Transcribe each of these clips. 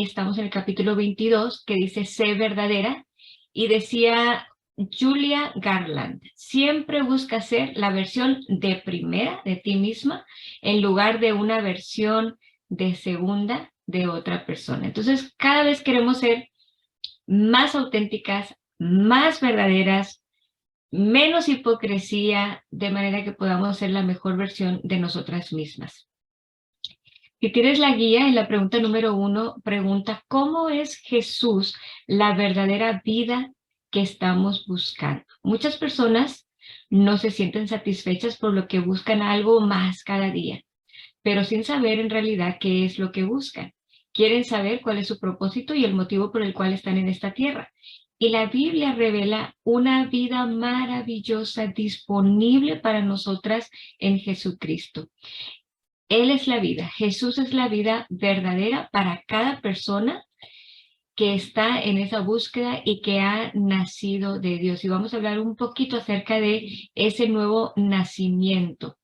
estamos en el capítulo 22, que dice sé verdadera, y decía Julia Garland, siempre busca ser la versión de primera de ti misma en lugar de una versión de segunda de otra persona. Entonces, cada vez queremos ser más auténticas, más verdaderas, menos hipocresía, de manera que podamos ser la mejor versión de nosotras mismas. Si tienes la guía, en la pregunta número 1, pregunta, ¿cómo es Jesús la verdadera vida que estamos buscando? Muchas personas no se sienten satisfechas por lo que buscan algo más cada día, pero sin saber en realidad qué es lo que buscan. Quieren saber cuál es su propósito y el motivo por el cual están en esta tierra. Y la Biblia revela una vida maravillosa disponible para nosotras en Jesucristo. Él es la vida, Jesús es la vida verdadera para cada persona que está en esa búsqueda y que ha nacido de Dios. Y vamos a hablar un poquito acerca de ese nuevo nacimiento.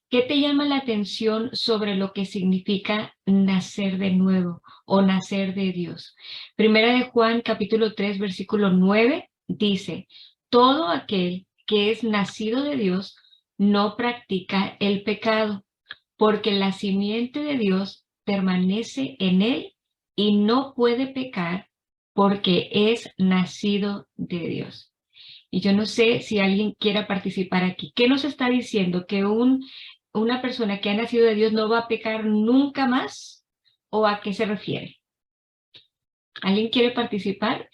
¿Qué te llama la atención sobre lo que significa nacer de nuevo o nacer de Dios? Primera de Juan, capítulo 3, versículo 9, dice, todo aquel que es nacido de Dios no practica el pecado, porque la simiente de Dios permanece en él y no puede pecar porque es nacido de Dios. Y yo no sé si alguien quiera participar aquí. ¿Qué nos está diciendo? ¿Que una persona que ha nacido de Dios no va a pecar nunca más? ¿O a qué se refiere? ¿Alguien quiere participar?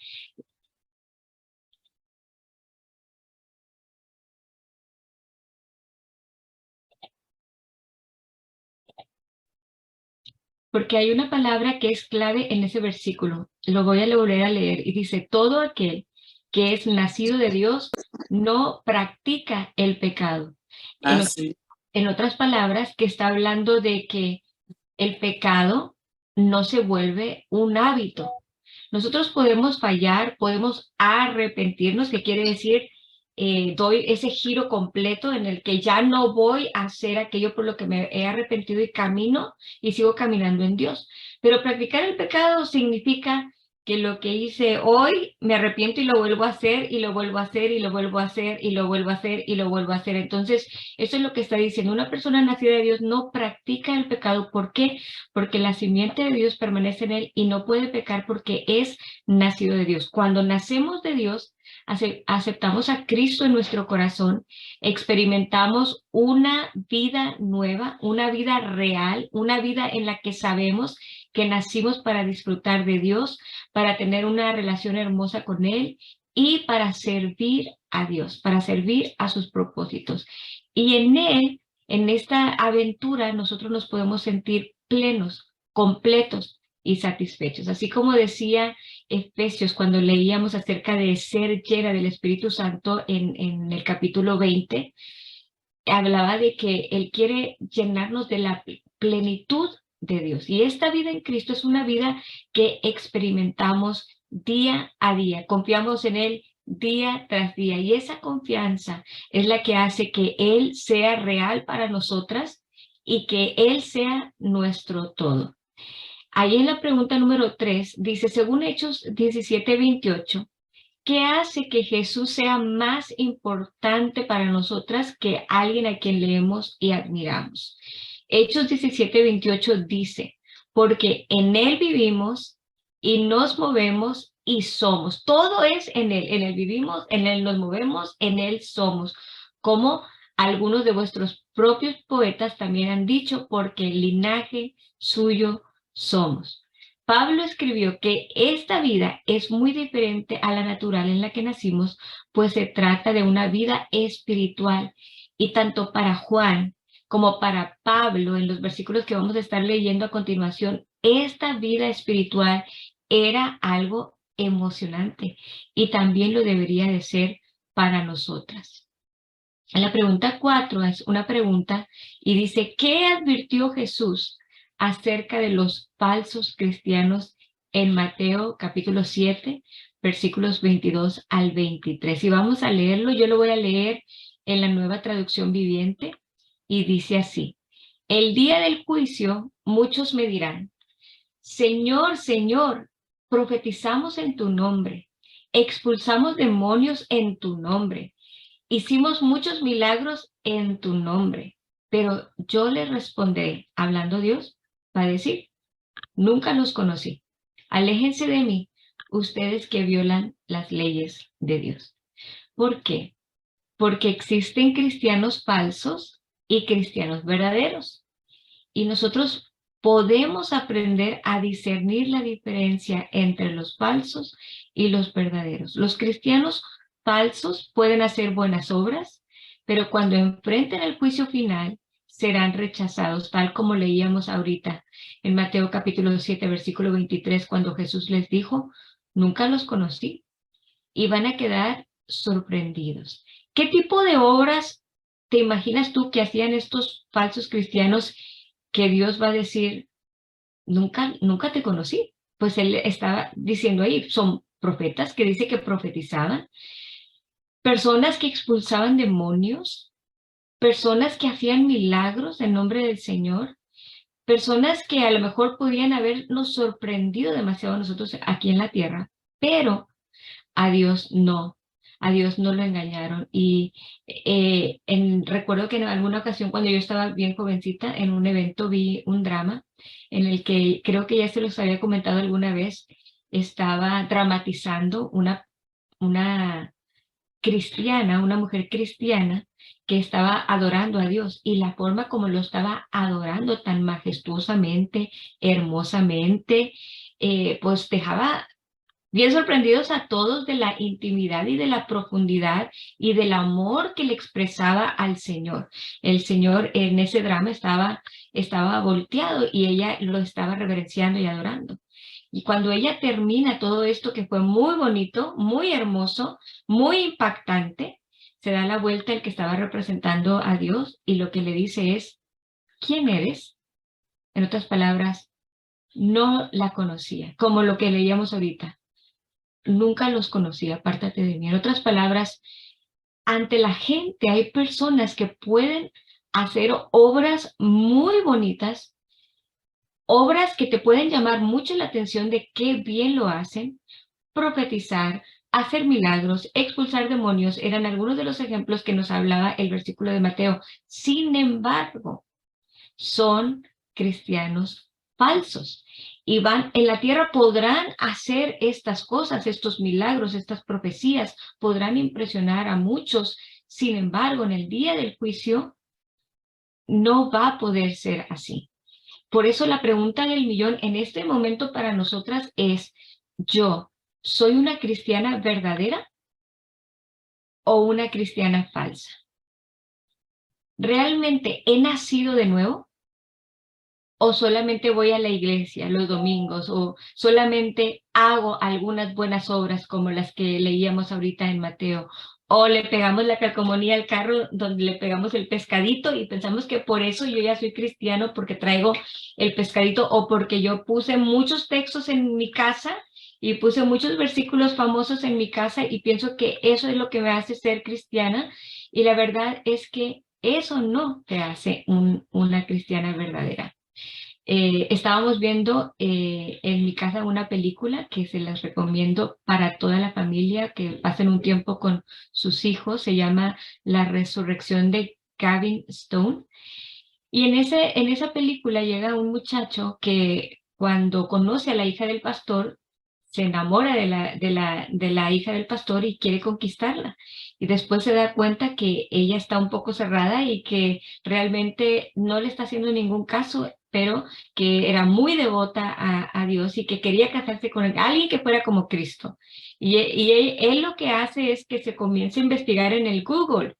Porque hay una palabra que es clave en ese versículo. Lo voy a volver a leer y dice, todo aquel que es nacido de Dios no practica el pecado. Sí. En otras palabras, que está hablando de que el pecado no se vuelve un hábito. Nosotros podemos fallar, podemos arrepentirnos, que quiere decir, doy ese giro completo en el que ya no voy a hacer aquello por lo que me he arrepentido y camino y sigo caminando en Dios. Pero practicar el pecado significa que lo que hice hoy me arrepiento y lo vuelvo a hacer y lo vuelvo a hacer y lo vuelvo a hacer y lo vuelvo a hacer y lo vuelvo a hacer. Entonces, eso es lo que está diciendo. Una persona nacida de Dios no practica el pecado. ¿Por qué? Porque la simiente de Dios permanece en él y no puede pecar porque es nacido de Dios. Cuando nacemos de Dios, aceptamos a Cristo en nuestro corazón, experimentamos una vida nueva, una vida real, una vida en la que sabemos que nacimos para disfrutar de Dios, para tener una relación hermosa con Él y para servir a Dios, para servir a sus propósitos. Y en Él, en esta aventura, nosotros nos podemos sentir plenos, completos y satisfechos. Así como decía Efesios cuando leíamos acerca de ser llena del Espíritu Santo en el capítulo 20, hablaba de que Él quiere llenarnos de la plenitud de Dios. Y esta vida en Cristo es una vida que experimentamos día a día, confiamos en Él día tras día. Y esa confianza es la que hace que Él sea real para nosotras y que Él sea nuestro todo. Ahí en la pregunta número 3 dice, según Hechos 17:28, ¿qué hace que Jesús sea más importante para nosotras que alguien a quien leemos y admiramos? Hechos 17:28 dice, porque en Él vivimos y nos movemos y somos. Todo es en Él vivimos, en Él nos movemos, en Él somos. Como algunos de vuestros propios poetas también han dicho, porque el linaje suyo somos. Pablo escribió que esta vida es muy diferente a la natural en la que nacimos, pues se trata de una vida espiritual. Y tanto para Juan como para Pablo, en los versículos que vamos a estar leyendo a continuación, esta vida espiritual era algo emocionante y también lo debería de ser para nosotras. La pregunta 4 es una pregunta y dice, ¿qué advirtió Jesús acerca de los falsos cristianos en Mateo capítulo 7, versículos 22 al 23? Y vamos a leerlo, yo lo voy a leer en la Nueva Traducción Viviente y dice así, el día del juicio muchos me dirán, Señor, Señor, profetizamos en tu nombre, expulsamos demonios en tu nombre, hicimos muchos milagros en tu nombre. Pero yo le responderé, hablando Dios, va a decir, nunca los conocí. Aléjense de mí, ustedes que violan las leyes de Dios. ¿Por qué? Porque existen cristianos falsos y cristianos verdaderos. Y nosotros podemos aprender a discernir la diferencia entre los falsos y los verdaderos. Los cristianos falsos pueden hacer buenas obras, pero cuando enfrenten el juicio final, serán rechazados, tal como leíamos ahorita en Mateo capítulo 7, versículo 23, cuando Jesús les dijo, nunca los conocí, y van a quedar sorprendidos. ¿Qué tipo de obras te imaginas tú que hacían estos falsos cristianos que Dios va a decir, nunca te conocí? Pues él estaba diciendo ahí, son profetas que dice que profetizaban, personas que expulsaban demonios, personas que hacían milagros en nombre del Señor, personas que a lo mejor podían habernos sorprendido demasiado a nosotros aquí en la tierra, pero a Dios no. A Dios no lo engañaron. Y recuerdo que en alguna ocasión cuando yo estaba bien jovencita, en un evento vi un drama en el que creo que ya se los había comentado alguna vez, estaba dramatizando una cristiana, una mujer cristiana que estaba adorando a Dios y la forma como lo estaba adorando tan majestuosamente, hermosamente, pues dejaba bien sorprendidos a todos de la intimidad y de la profundidad y del amor que le expresaba al Señor. El Señor en ese drama estaba volteado y ella lo estaba reverenciando y adorando. Y cuando ella termina todo esto que fue muy bonito, muy hermoso, muy impactante, se da la vuelta el que estaba representando a Dios y lo que le dice es, ¿quién eres? En otras palabras, no la conocía, como lo que leíamos ahorita. Nunca los conocí, apártate de mí. En otras palabras, ante la gente hay personas que pueden hacer obras muy bonitas, obras que te pueden llamar mucho la atención de qué bien lo hacen, profetizar, hacer milagros, expulsar demonios, eran algunos de los ejemplos que nos hablaba el versículo de Mateo. Sin embargo, son cristianos falsos y van en la tierra, podrán hacer estas cosas, estos milagros, estas profecías, podrán impresionar a muchos. Sin embargo, en el día del juicio no va a poder ser así. Por eso la pregunta del millón en este momento para nosotras es, ¿yo soy una cristiana verdadera o una cristiana falsa? ¿Realmente he nacido de nuevo? ¿O solamente voy a la iglesia los domingos? ¿O solamente hago algunas buenas obras como las que leíamos ahorita en Mateo? ¿O le pegamos la calcomanía al carro donde le pegamos el pescadito y pensamos que por eso yo ya soy cristiano porque traigo el pescadito o porque yo puse muchos textos en mi casa y puse muchos versículos famosos en mi casa y pienso que eso es lo que me hace ser cristiana? Y la verdad es que eso no te hace una cristiana verdadera. Estábamos viendo en mi casa una película que se las recomiendo para toda la familia, que pasen un tiempo con sus hijos, se llama La Resurrección de Gavin Stone. Y en esa película llega un muchacho que cuando conoce a la hija del pastor, se enamora de la hija del pastor y quiere conquistarla. Y después se da cuenta que ella está un poco cerrada y que realmente no le está haciendo ningún caso, pero que era muy devota a Dios y que quería casarse con alguien que fuera como Cristo. Y él lo que hace es que se comienza a investigar en el Google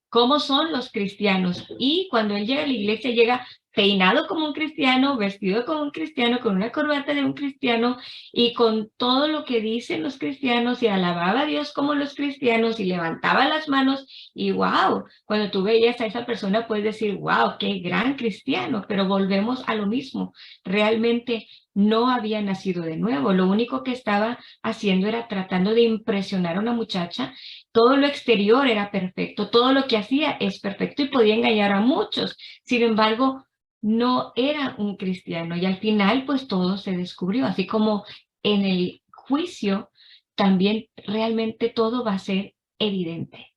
cómo son los cristianos. Y cuando él llega a la iglesia, llega peinado como un cristiano, vestido como un cristiano, con una corbata de un cristiano y con todo lo que dicen los cristianos y alababa a Dios como los cristianos y levantaba las manos y wow, cuando tú veías a esa persona puedes decir, wow, qué gran cristiano, pero volvemos a lo mismo, realmente no había nacido de nuevo, lo único que estaba haciendo era tratando de impresionar a una muchacha. Todo lo exterior era perfecto, todo lo que hacía es perfecto y podía engañar a muchos. Sin embargo, no era un cristiano y al final pues todo se descubrió, así como en el juicio también realmente todo va a ser evidente.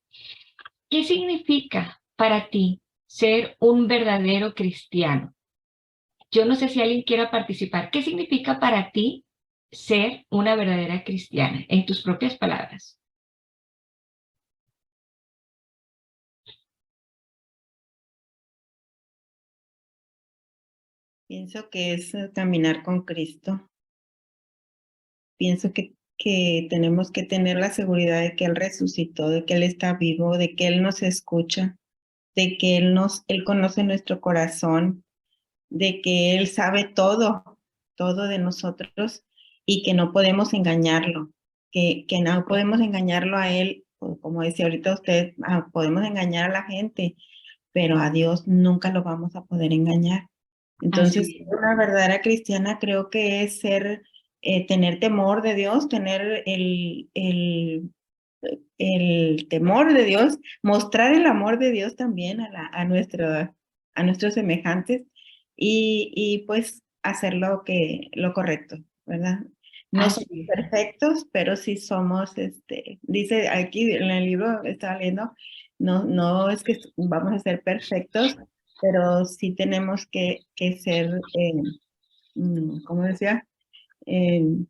¿Qué significa para ti ser un verdadero cristiano? Yo no sé si alguien quiera participar. ¿Qué significa para ti ser una verdadera cristiana? En tus propias palabras. Pienso que es caminar con Cristo. Pienso que tenemos que tener la seguridad de que Él resucitó, de que Él está vivo, de que Él nos escucha, de que Él conoce nuestro corazón, de que Él sabe todo, todo de nosotros y que no podemos engañarlo, que no podemos engañarlo a Él, como decía ahorita usted, podemos engañar a la gente, pero a Dios nunca lo vamos a poder engañar. Entonces, Así es. una verdadera cristiana creo que es tener temor de Dios, tener el temor de Dios, mostrar el amor de Dios también a nuestros semejantes y pues hacer lo correcto, ¿verdad? No somos Así es. perfectos, pero sí somos, dice aquí en el libro, estaba leyendo, no es que vamos a ser perfectos, pero sí tenemos que ser, ¿cómo decía? Eh, um,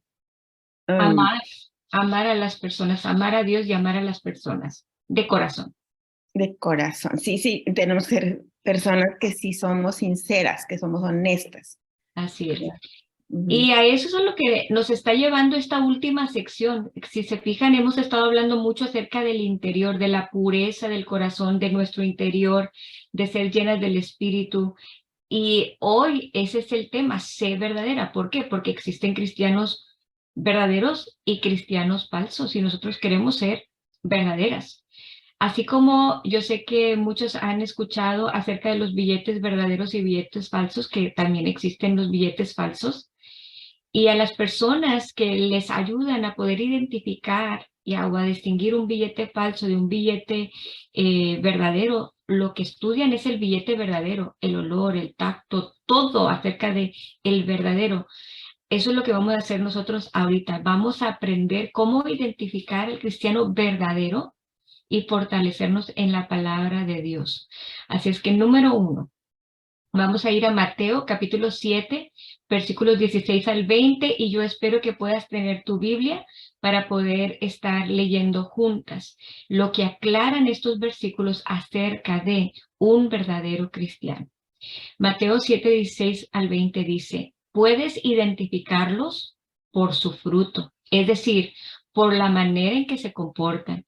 Amar, amar a las personas, amar a Dios y amar a las personas de corazón. De corazón. Sí, sí, tenemos que ser personas que sí somos sinceras, que somos honestas. Así es. Ujú. Y a eso es a lo que nos está llevando esta última sección. Si se fijan, hemos estado hablando mucho acerca del interior, de la pureza del corazón, de nuestro interior, de ser llenas del Espíritu. Y hoy ese es el tema, sé verdadera. ¿Por qué? Porque existen cristianos verdaderos y cristianos falsos y nosotros queremos ser verdaderas. Así como yo sé que muchos han escuchado acerca de los billetes verdaderos y billetes falsos, que también existen los billetes falsos, y a las personas que les ayudan a poder identificar o a distinguir un billete falso de un billete verdadero, lo que estudian es el billete verdadero, el olor, el tacto, todo acerca de el verdadero. Eso es lo que vamos a hacer nosotros ahorita. Vamos a aprender cómo identificar el cristiano verdadero y fortalecernos en la palabra de Dios. Así es que número 1, vamos a ir a Mateo capítulo 7, versículos 16 al 20, y yo espero que puedas tener tu Biblia para poder estar leyendo juntas lo que aclaran estos versículos acerca de un verdadero cristiano. Mateo 7, 16 al 20 dice, puedes identificarlos por su fruto, es decir, por la manera en que se comportan.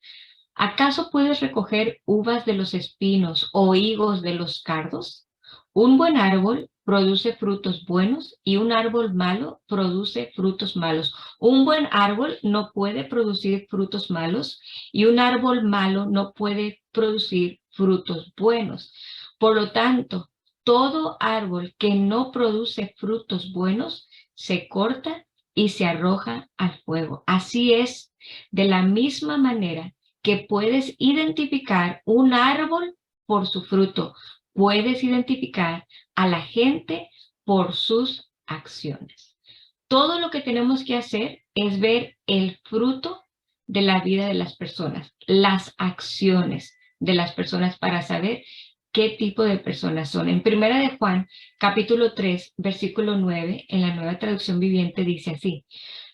¿Acaso puedes recoger uvas de los espinos o higos de los cardos? Un buen árbol produce frutos buenos y un árbol malo produce frutos malos. Un buen árbol no puede producir frutos malos y un árbol malo no puede producir frutos buenos. Por lo tanto, todo árbol que no produce frutos buenos se corta y se arroja al fuego. Así es, de la misma manera que puedes identificar un árbol por su fruto, puedes identificar a la gente por sus acciones. Todo lo que tenemos que hacer es ver el fruto de la vida de las personas, las acciones de las personas para saber qué tipo de personas son. En Primera de Juan, capítulo 3, versículo 9, en la Nueva Traducción Viviente dice así: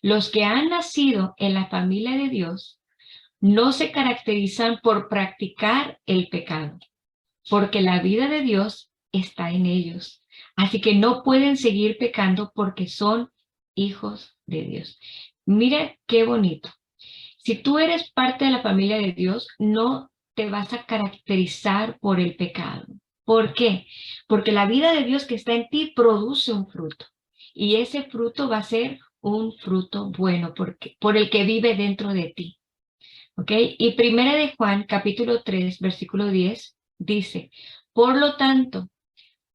los que han nacido en la familia de Dios no se caracterizan por practicar el pecado, porque la vida de Dios está en ellos. Así que no pueden seguir pecando porque son hijos de Dios. Mira qué bonito. Si tú eres parte de la familia de Dios, no te vas a caracterizar por el pecado. ¿Por qué? Porque la vida de Dios que está en ti produce un fruto. Y ese fruto va a ser un fruto bueno por el que vive dentro de ti. ¿Ok? Y Primera de Juan, capítulo 3, versículo 10, dice, por lo tanto,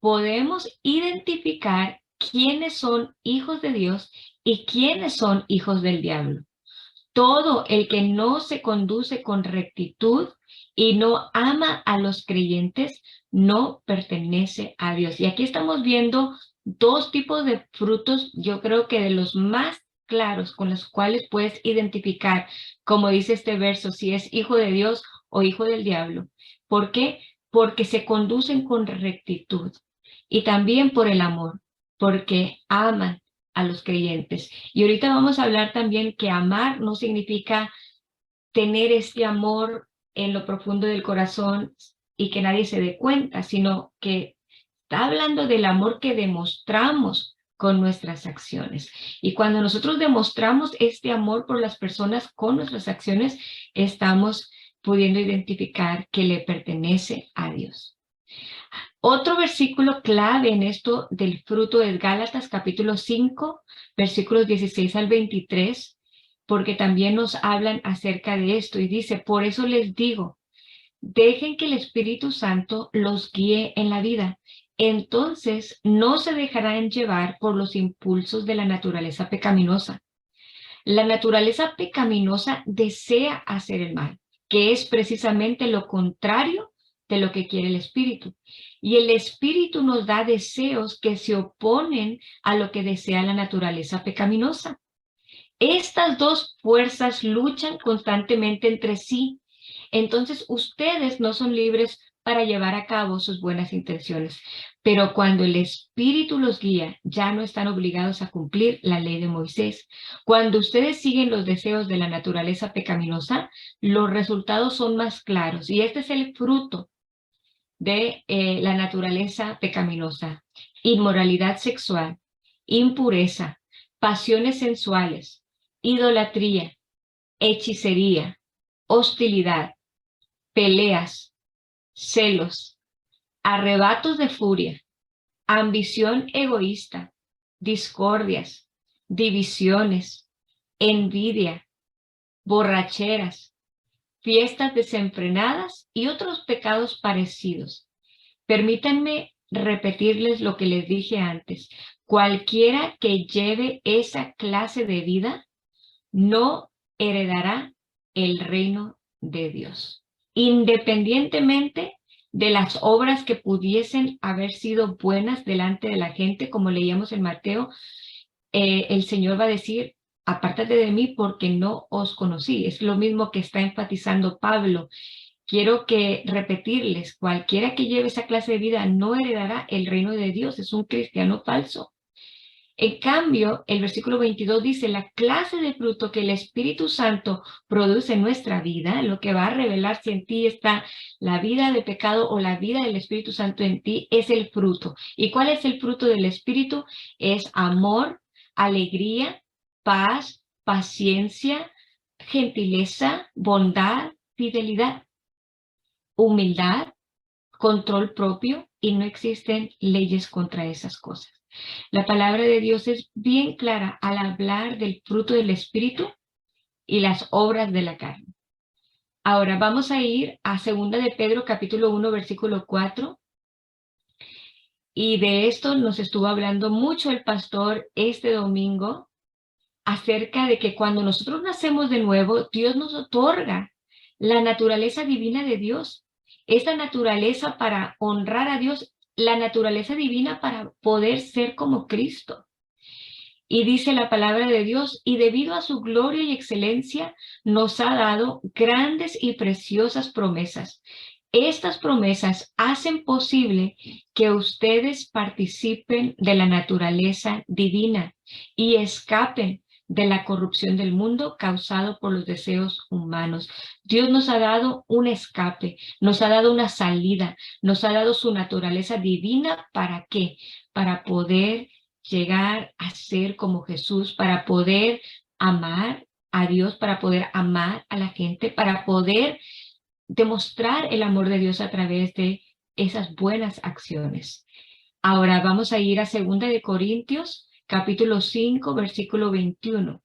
podemos identificar quiénes son hijos de Dios y quiénes son hijos del diablo. Todo el que no se conduce con rectitud y no ama a los creyentes no pertenece a Dios. Y aquí estamos viendo dos tipos de frutos, yo creo que de los más claros con los cuales puedes identificar, como dice este verso, si es hijo de Dios o hijo del diablo. ¿Por qué? Porque se conducen con rectitud y también por el amor, porque aman a los creyentes. Y ahorita vamos a hablar también que amar no significa tener este amor en lo profundo del corazón y que nadie se dé cuenta, sino que está hablando del amor que demostramos con nuestras acciones. Y cuando nosotros demostramos este amor por las personas con nuestras acciones, estamos pudiendo identificar que le pertenece a Dios. Otro versículo clave en esto del fruto es Gálatas capítulo 5, versículos 16 al 23, porque también nos hablan acerca de esto y dice, por eso les digo, dejen que el Espíritu Santo los guíe en la vida. Entonces no se dejarán llevar por los impulsos de la naturaleza pecaminosa. La naturaleza pecaminosa desea hacer el mal, que es precisamente lo contrario de lo que quiere el Espíritu. Y el Espíritu nos da deseos que se oponen a lo que desea la naturaleza pecaminosa. Estas dos fuerzas luchan constantemente entre sí. Entonces, ustedes no son libres para llevar a cabo sus buenas intenciones, pero cuando el Espíritu los guía, ya no están obligados a cumplir la ley de Moisés. Cuando ustedes siguen los deseos de la naturaleza pecaminosa, los resultados son más claros, y este es el fruto de la naturaleza pecaminosa: inmoralidad sexual, impureza, pasiones sensuales, idolatría, hechicería, hostilidad, peleas, celos, arrebatos de furia, ambición egoísta, discordias, divisiones, envidia, borracheras, fiestas desenfrenadas y otros pecados parecidos. Permítanme repetirles lo que les dije antes. Cualquiera que lleve esa clase de vida no heredará el reino de Dios, independientemente de las obras que pudiesen haber sido buenas delante de la gente, como leíamos en Mateo. El Señor va a decir, apártate de mí porque no os conocí. Es lo mismo que está enfatizando Pablo. Quiero que repetirles, cualquiera que lleve esa clase de vida no heredará el reino de Dios, es un cristiano falso. En cambio, el versículo 22 dice, la clase de fruto que el Espíritu Santo produce en nuestra vida, lo que va a revelar si en ti está la vida de pecado o la vida del Espíritu Santo en ti, es el fruto. ¿Y cuál es el fruto del Espíritu? Es amor, alegría, paz, paciencia, gentileza, bondad, fidelidad, humildad, control propio, y no existen leyes contra esas cosas. La palabra de Dios es bien clara al hablar del fruto del Espíritu y las obras de la carne. Ahora vamos a ir a 2 de Pedro capítulo 1 versículo 4, y de esto nos estuvo hablando mucho el pastor este domingo, acerca de que cuando nosotros nacemos de nuevo, Dios nos otorga la naturaleza divina de Dios. Esta naturaleza para honrar a Dios, la naturaleza divina para poder ser como Cristo. Y dice la palabra de Dios, y debido a su gloria y excelencia, nos ha dado grandes y preciosas promesas. Estas promesas hacen posible que ustedes participen de la naturaleza divina y escapen de la corrupción del mundo causado por los deseos humanos. Dios nos ha dado un escape, nos ha dado una salida, nos ha dado su naturaleza divina. ¿Para qué? Para poder llegar a ser como Jesús, para poder amar a Dios, para poder amar a la gente, para poder demostrar el amor de Dios a través de esas buenas acciones. Ahora vamos a ir a 2 de Corintios, capítulo 5, versículo 21.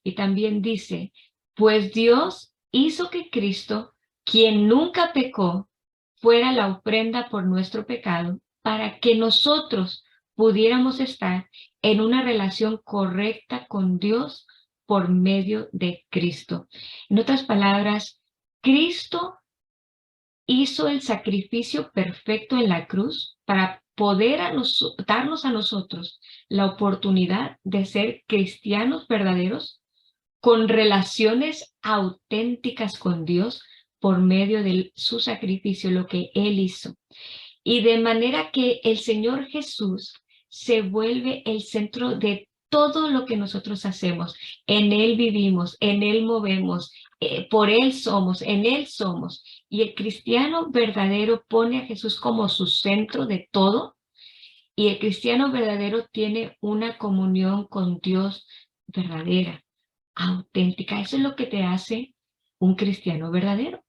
Y también dice, pues Dios hizo que Cristo, quien nunca pecó, fuera la ofrenda por nuestro pecado, para que nosotros pudiéramos estar en una relación correcta con Dios por medio de Cristo. En otras palabras, Cristo hizo el sacrificio perfecto en la cruz para poder darnos a nosotros la oportunidad de ser cristianos verdaderos con relaciones auténticas con Dios por medio de su sacrificio, lo que Él hizo. Y de manera que el Señor Jesús se vuelve el centro de todo lo que nosotros hacemos. En Él vivimos, en Él movemos, por Él somos, en Él somos. Y el cristiano verdadero pone a Jesús como su centro de todo. Y el cristiano verdadero tiene una comunión con Dios verdadera, auténtica. Eso es lo que te hace un cristiano verdadero.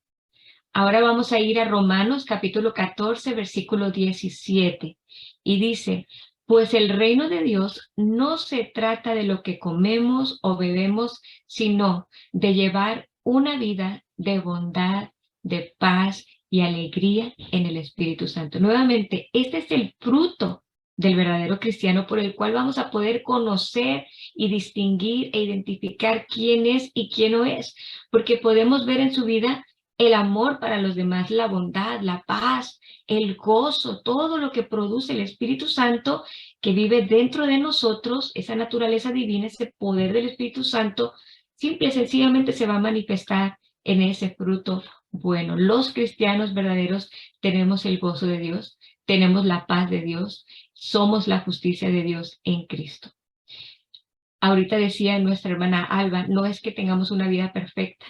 Ahora vamos a ir a Romanos capítulo 14, versículo 17. Y dice, pues el reino de Dios no se trata de lo que comemos o bebemos, sino de llevar una vida de bondad, de paz y alegría en el Espíritu Santo. Nuevamente, este es el fruto del verdadero cristiano por el cual vamos a poder conocer y distinguir e identificar quién es y quién no es, porque podemos ver en su vida el amor para los demás, la bondad, la paz, el gozo, todo lo que produce el Espíritu Santo que vive dentro de nosotros, esa naturaleza divina, ese poder del Espíritu Santo, simple y sencillamente se va a manifestar en ese fruto bueno. Los cristianos verdaderos tenemos el gozo de Dios, tenemos la paz de Dios, somos la justicia de Dios en Cristo. Ahorita decía nuestra hermana Alba, no es que tengamos una vida perfecta.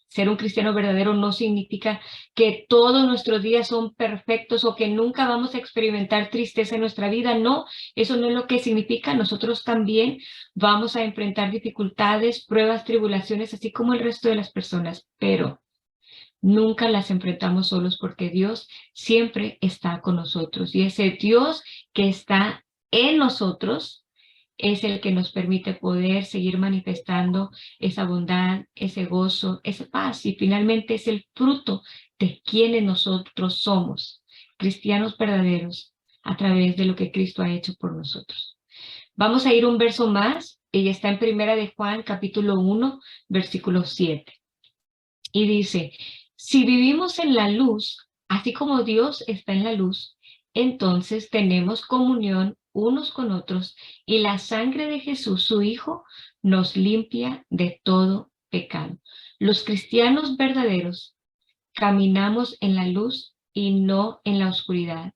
Ser un cristiano verdadero no significa que todos nuestros días son perfectos o que nunca vamos a experimentar tristeza en nuestra vida. No, eso no es lo que significa. Nosotros también vamos a enfrentar dificultades, pruebas, tribulaciones, así como el resto de las personas, pero nunca las enfrentamos solos porque Dios siempre está con nosotros. Y ese Dios que está en nosotros es el que nos permite poder seguir manifestando esa bondad, ese gozo, esa paz. Y finalmente es el fruto de quienes nosotros somos, cristianos verdaderos, a través de lo que Cristo ha hecho por nosotros. Vamos a ir un verso más, y está en Primera de Juan, capítulo 1, versículo 7. Y dice, si vivimos en la luz, así como Dios está en la luz, entonces tenemos comunión unos con otros y la sangre de Jesús, su Hijo, nos limpia de todo pecado. Los cristianos verdaderos caminamos en la luz y no en la oscuridad.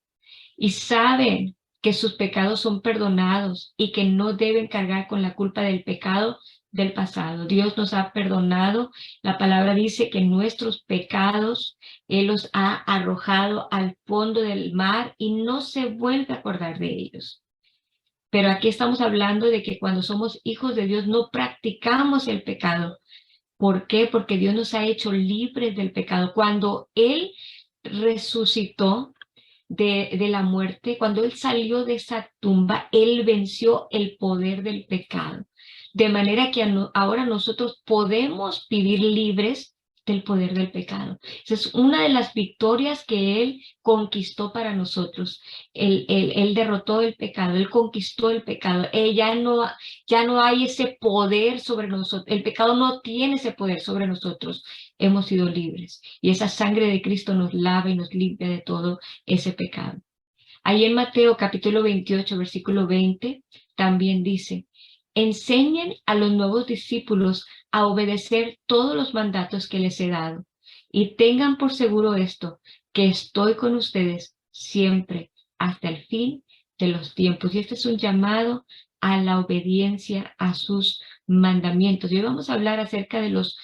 Y saben que sus pecados son perdonados y que no deben cargar con la culpa del pecado del pasado. Dios nos ha perdonado. La palabra dice que nuestros pecados Él los ha arrojado al fondo del mar y no se vuelve a acordar de ellos. Pero aquí estamos hablando de que cuando somos hijos de Dios no practicamos el pecado. ¿Por qué? Porque Dios nos ha hecho libres del pecado. Cuando Él resucitó de la muerte, cuando Él salió de esa tumba, Él venció el poder del pecado. De manera que ahora nosotros podemos vivir libres del poder del pecado. Esa es una de las victorias que Él conquistó para nosotros. Él derrotó el pecado, Él conquistó el pecado. Ya no hay ese poder sobre nosotros. El pecado no tiene ese poder sobre nosotros. Hemos sido libres. Y esa sangre de Cristo nos lava y nos limpia de todo ese pecado. Ahí en Mateo capítulo 28, versículo 20, también dice, enseñen a los nuevos discípulos a obedecer todos los mandatos que les he dado y tengan por seguro esto, que estoy con ustedes siempre hasta el fin de los tiempos. Y este es un llamado a la obediencia a sus mandamientos. Y hoy vamos a hablar acerca de los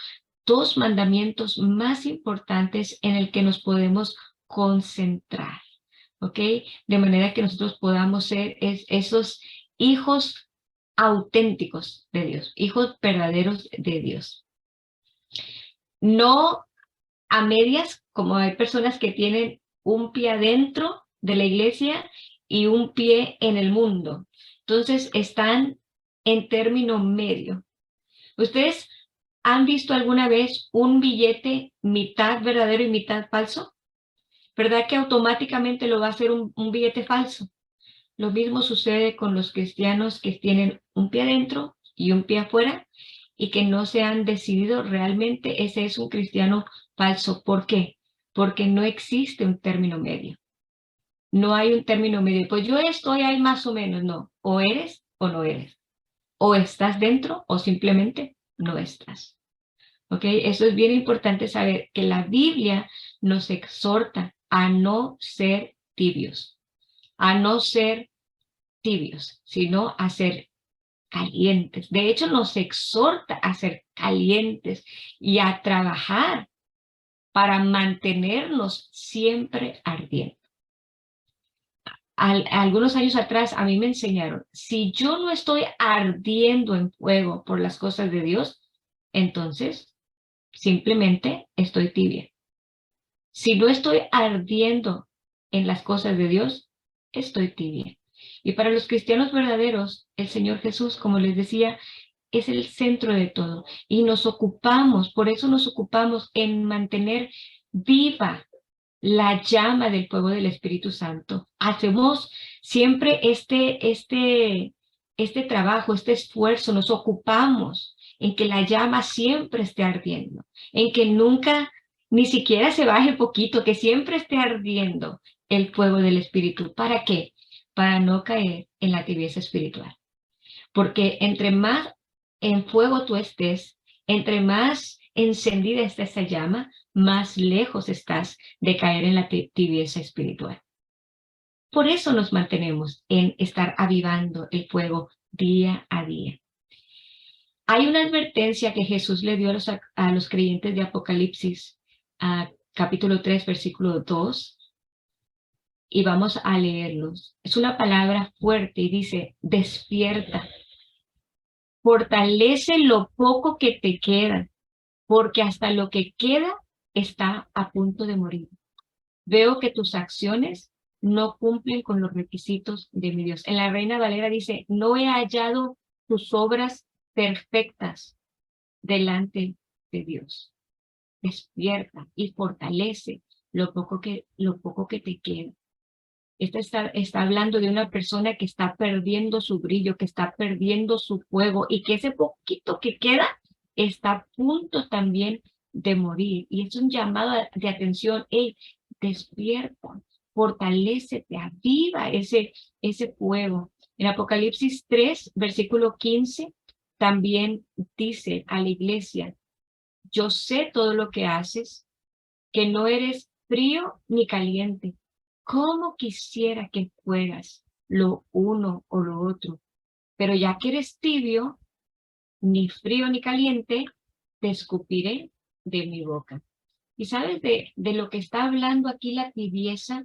dos mandamientos más importantes en el que nos podemos concentrar, ¿ok? De manera que nosotros podamos ser esos hijos auténticos de Dios, hijos verdaderos de Dios. No a medias, como hay personas que tienen un pie adentro de la iglesia y un pie en el mundo. Entonces están en término medio. ¿Ustedes han visto alguna vez un billete mitad verdadero y mitad falso? ¿Verdad que automáticamente lo va a hacer un billete falso? Lo mismo sucede con los cristianos que tienen un pie adentro y un pie afuera, y que no se han decidido realmente, ese es un cristiano falso. ¿Por qué? Porque no existe un término medio. No hay un término medio. Pues yo estoy ahí más o menos, no. O eres o no eres. O estás dentro o simplemente no estás. ¿Ok? Eso es bien importante saber, que la Biblia nos exhorta a no ser tibios, sino a ser calientes. De hecho, nos exhorta a ser calientes y a trabajar para mantenernos siempre ardiendo. Algunos años atrás a mí me enseñaron, si yo no estoy ardiendo en fuego por las cosas de Dios, entonces simplemente estoy tibia. Si no estoy ardiendo en las cosas de Dios, estoy tibia. Y para los cristianos verdaderos, el Señor Jesús, como les decía, es el centro de todo. Y por eso nos ocupamos en mantener viva la llama del fuego del Espíritu Santo. Hacemos siempre este trabajo, este esfuerzo, nos ocupamos en que la llama siempre esté ardiendo, en que nunca, ni siquiera se baje poquito, que siempre esté ardiendo el fuego del Espíritu. ¿Para qué? Para no caer en la tibieza espiritual. Porque entre más en fuego tú estés, entre más encendida está esa llama, más lejos estás de caer en la tibieza espiritual. Por eso nos mantenemos en estar avivando el fuego día a día. Hay una advertencia que Jesús le dio a los creyentes de Apocalipsis, capítulo 3, versículo 2, y vamos a leerlos. Es una palabra fuerte y dice, despierta, fortalece lo poco que te queda, porque hasta lo que queda está a punto de morir. Veo que tus acciones no cumplen con los requisitos de mi Dios. En la Reina Valera dice, no he hallado tus obras perfectas delante de Dios. Despierta y fortalece lo poco que te queda. Está hablando de una persona que está perdiendo su brillo, que está perdiendo su fuego y que ese poquito que queda está a punto también de morir. Y es un llamado de atención. Hey, despierta, fortalécete, aviva ese fuego. En Apocalipsis 3, versículo 15, también dice a la iglesia, yo sé todo lo que haces, que no eres frío ni caliente. ¿Cómo quisiera que fueras lo uno o lo otro? Pero ya que eres tibio, ni frío ni caliente, te escupiré de mi boca. ¿Y sabes de lo que está hablando aquí la tibieza?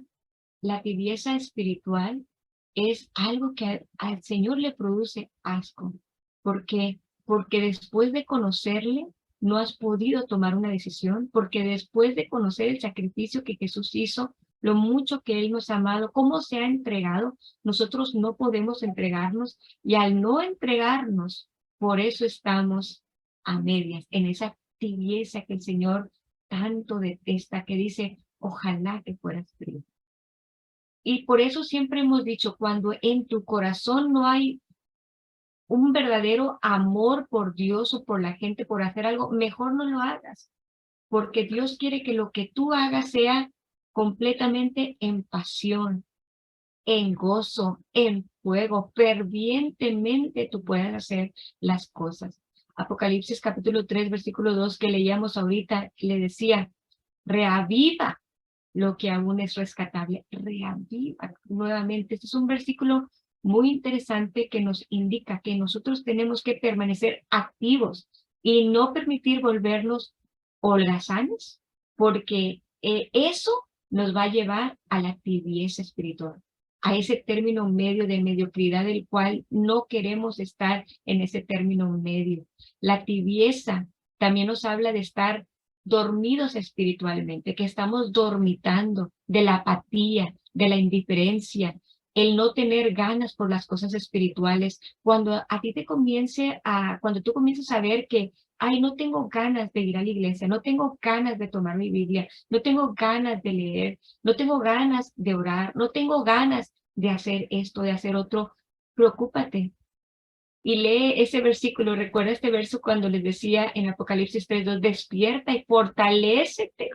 La tibieza espiritual es algo que al Señor le produce asco. ¿Por qué? Porque después de conocerle, no has podido tomar una decisión, porque después de conocer el sacrificio que Jesús hizo, lo mucho que Él nos ha amado, cómo se ha entregado, nosotros no podemos entregarnos, y al no entregarnos, por eso estamos a medias, en esa tibieza que el Señor tanto detesta, que dice, ojalá que fueras frío. Y por eso siempre hemos dicho, cuando en tu corazón no hay un verdadero amor por Dios o por la gente, por hacer algo, mejor no lo hagas, porque Dios quiere que lo que tú hagas sea completamente en pasión, en gozo, en fuego, fervientemente tú puedas hacer las cosas. Apocalipsis capítulo 3, versículo 2 que leíamos ahorita, le decía, reaviva lo que aún es rescatable, reaviva nuevamente. Este es un versículo muy interesante que nos indica que nosotros tenemos que permanecer activos y no permitir volvernos holgazanes, porque eso nos va a llevar a la tibieza espiritual, a ese término medio de mediocridad del cual no queremos estar en ese término medio. La tibieza también nos habla de estar dormidos espiritualmente, que estamos dormitando de la apatía, de la indiferencia, el no tener ganas por las cosas espirituales. Cuando a ti cuando tú comienzas a ver que, ay, no tengo ganas de ir a la iglesia, no tengo ganas de tomar mi Biblia, no tengo ganas de leer, no tengo ganas de orar, no tengo ganas de hacer esto, de hacer otro, preocúpate, y lee ese versículo. Recuerda este verso cuando les decía en Apocalipsis 3:2, despierta y fortalécete.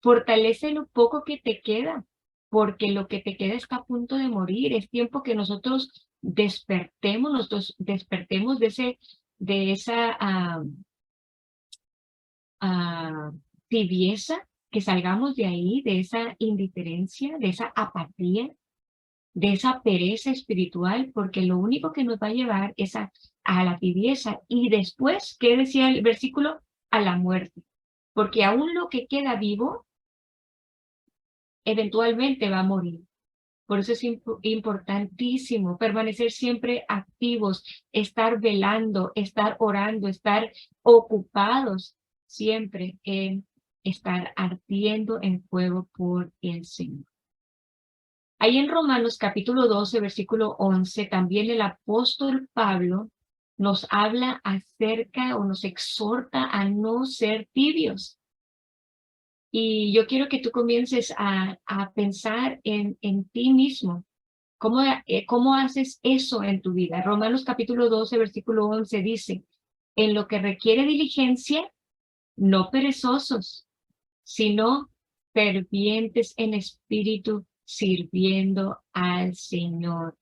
Fortalece lo poco que te queda, porque lo que te queda está a punto de morir. Es tiempo que nosotros despertemos de esa tibieza, que salgamos de ahí, de esa indiferencia, de esa apatía, de esa pereza espiritual, porque lo único que nos va a llevar es a la tibieza. Y después, ¿qué decía el versículo? A la muerte. Porque aún lo que queda vivo, eventualmente va a morir. Por eso es importantísimo permanecer siempre activos, estar velando, estar orando, estar ocupados siempre en estar ardiendo en fuego por el Señor. Ahí en Romanos capítulo 12, versículo 11, también el apóstol Pablo nos habla acerca o nos exhorta a no ser tibios. Y yo quiero que tú comiences a pensar en ti mismo. ¿Cómo haces eso en tu vida? Romanos capítulo 12, versículo 11 dice, en lo que requiere diligencia, no perezosos, sino fervientes en espíritu, sirviendo al Señor.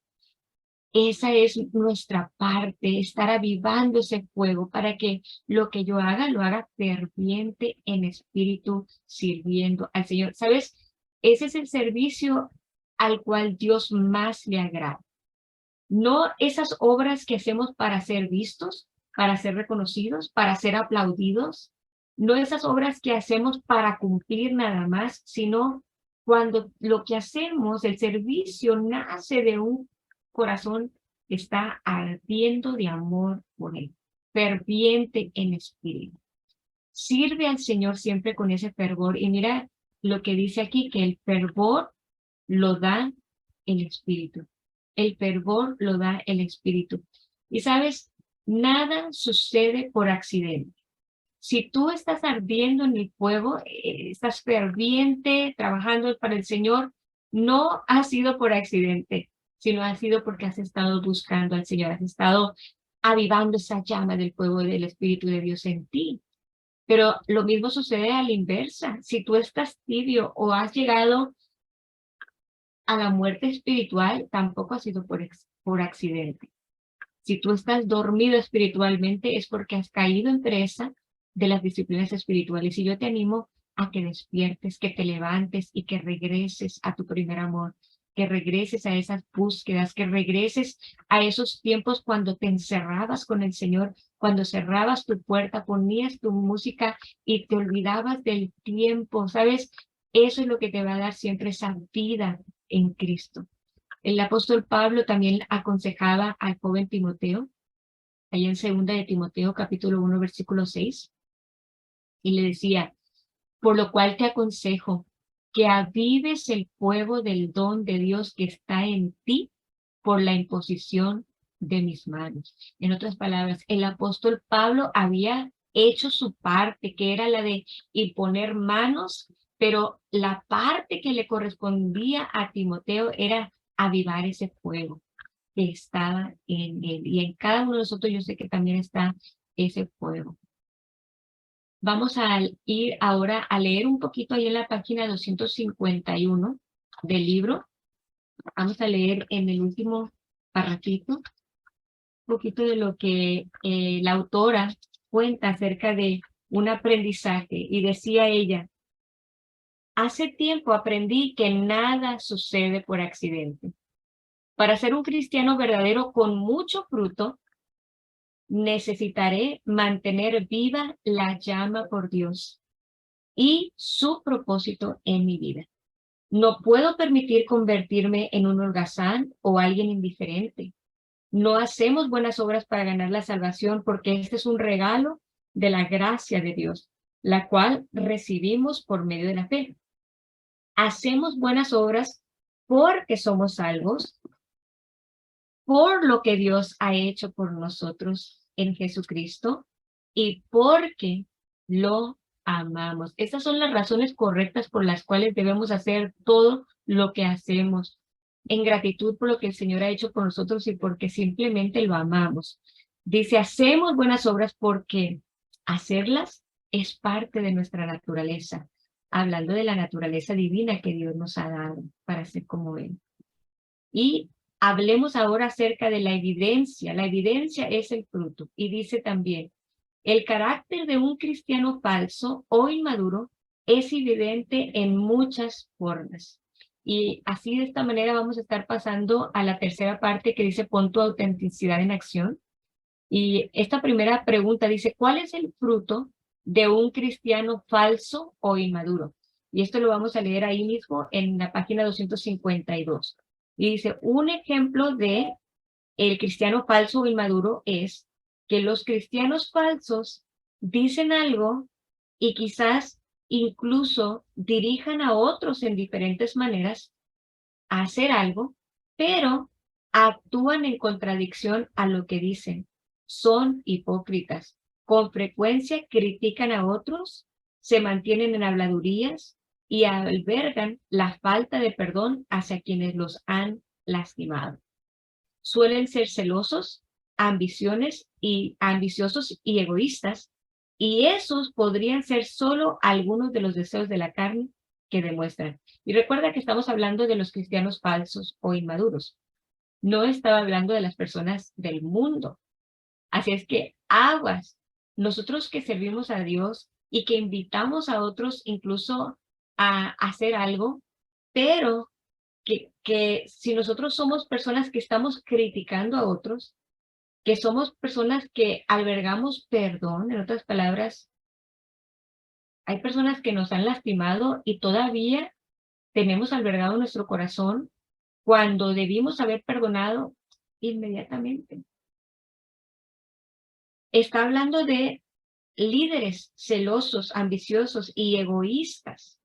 Esa es nuestra parte, estar avivando ese fuego para que lo que yo haga, lo haga ferviente en espíritu, sirviendo al Señor. ¿Sabes? Ese es el servicio al cual Dios más le agrada. No esas obras que hacemos para ser vistos, para ser reconocidos, para ser aplaudidos. No esas obras que hacemos para cumplir nada más, sino cuando lo que hacemos, el servicio, nace de un corazón que está ardiendo de amor por Él, ferviente en espíritu. Sirve al Señor siempre con ese fervor. Y mira lo que dice aquí, que el fervor lo da el Espíritu. El fervor lo da el Espíritu. Y sabes, nada sucede por accidente. Si tú estás ardiendo en el fuego, estás ferviente, trabajando para el Señor, no ha sido por accidente, sino ha sido porque has estado buscando al Señor, has estado avivando esa llama del fuego del Espíritu de Dios en ti. Pero lo mismo sucede a la inversa. Si tú estás tibio o has llegado a la muerte espiritual, tampoco ha sido por accidente. Si tú estás dormido espiritualmente es porque has caído en presa de las disciplinas espirituales. Y yo te animo a que despiertes, que te levantes y que regreses a tu primer amor, que regreses a esas búsquedas, que regreses a esos tiempos cuando te encerrabas con el Señor, cuando cerrabas tu puerta, ponías tu música y te olvidabas del tiempo, ¿sabes? Eso es lo que te va a dar siempre esa vida en Cristo. El apóstol Pablo también aconsejaba al joven Timoteo, ahí en 2 de Timoteo, capítulo 1, versículo 6, y le decía, por lo cual te aconsejo que avives el fuego del don de Dios que está en ti por la imposición de mis manos. En otras palabras, el apóstol Pablo había hecho su parte, que era la de imponer manos, pero la parte que le correspondía a Timoteo era avivar ese fuego que estaba en él. Y en cada uno de nosotros yo sé que también está ese fuego. Vamos a ir ahora a leer un poquito ahí en la página 251 del libro. Vamos a leer en el último parrafito un poquito de lo que la autora cuenta acerca de un aprendizaje. Y decía ella, hace tiempo aprendí que nada sucede por accidente. Para ser un cristiano verdadero con mucho fruto, necesitaré mantener viva la llama por Dios y su propósito en mi vida. No puedo permitir convertirme en un holgazán o alguien indiferente. No hacemos buenas obras para ganar la salvación porque este es un regalo de la gracia de Dios, la cual recibimos por medio de la fe. Hacemos buenas obras porque somos salvos, por lo que Dios ha hecho por nosotros en Jesucristo y porque lo amamos. Estas son las razones correctas por las cuales debemos hacer todo lo que hacemos. en gratitud por lo que el Señor ha hecho por nosotros y porque simplemente lo amamos. Dice, hacemos buenas obras porque hacerlas es parte de nuestra naturaleza, hablando de la naturaleza divina que Dios nos ha dado para ser como Él. Y hablemos ahora acerca de la evidencia. La evidencia es el fruto. Y dice también, el carácter de un cristiano falso o inmaduro es evidente en muchas formas. Y así de esta manera vamos a estar pasando a la tercera parte que dice pon tu autenticidad en acción. Y esta primera pregunta dice, ¿cuál es el fruto de un cristiano falso o inmaduro? Y esto lo vamos a leer ahí mismo en la página 252. Y dice, un ejemplo de el cristiano falso o inmaduro es que los cristianos falsos dicen algo y quizás incluso dirijan a otros en diferentes maneras a hacer algo, pero actúan en contradicción a lo que dicen. Son hipócritas. Con frecuencia critican a otros, se mantienen en habladurías y albergan la falta de perdón hacia quienes los han lastimado. Suelen ser celosos, ambiciosos y egoístas, y esos podrían ser solo algunos de los deseos de la carne que demuestran. Y recuerda que estamos hablando de los cristianos falsos o inmaduros. No estaba hablando de las personas del mundo. Así es que aguas. Nosotros que servimos a Dios y que invitamos a otros incluso a hacer algo, pero que si nosotros somos personas que estamos criticando a otros, que somos personas que albergamos perdón, en otras palabras, hay personas que nos han lastimado y todavía tenemos albergado en nuestro corazón cuando debimos haber perdonado inmediatamente. Está hablando de líderes celosos, ambiciosos y egoístas.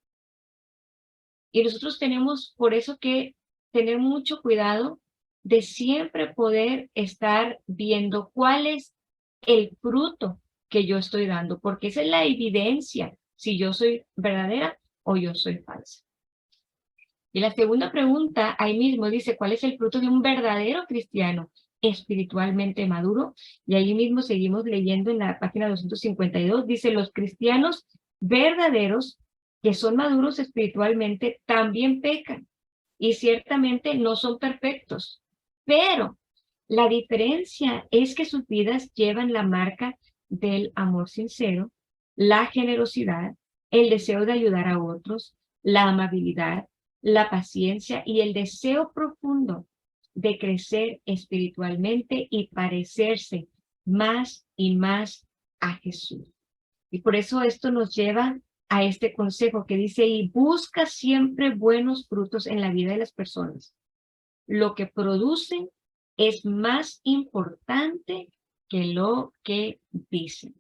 Y nosotros tenemos por eso que tener mucho cuidado de siempre poder estar viendo cuál es el fruto que yo estoy dando, porque esa es la evidencia si yo soy verdadera o yo soy falsa. Y la segunda pregunta ahí mismo dice, ¿cuál es el fruto de un verdadero cristiano espiritualmente maduro? Y ahí mismo seguimos leyendo en la página 252, dice, los cristianos verdaderos que son maduros espiritualmente también pecan y ciertamente no son perfectos, pero la diferencia es que sus vidas llevan la marca del amor sincero, la generosidad, el deseo de ayudar a otros, la amabilidad, la paciencia y el deseo profundo de crecer espiritualmente y parecerse más y más a Jesús. Y por eso esto nos lleva a este consejo que dice, y busca siempre buenos frutos en la vida de las personas. Lo que producen es más importante que lo que dicen.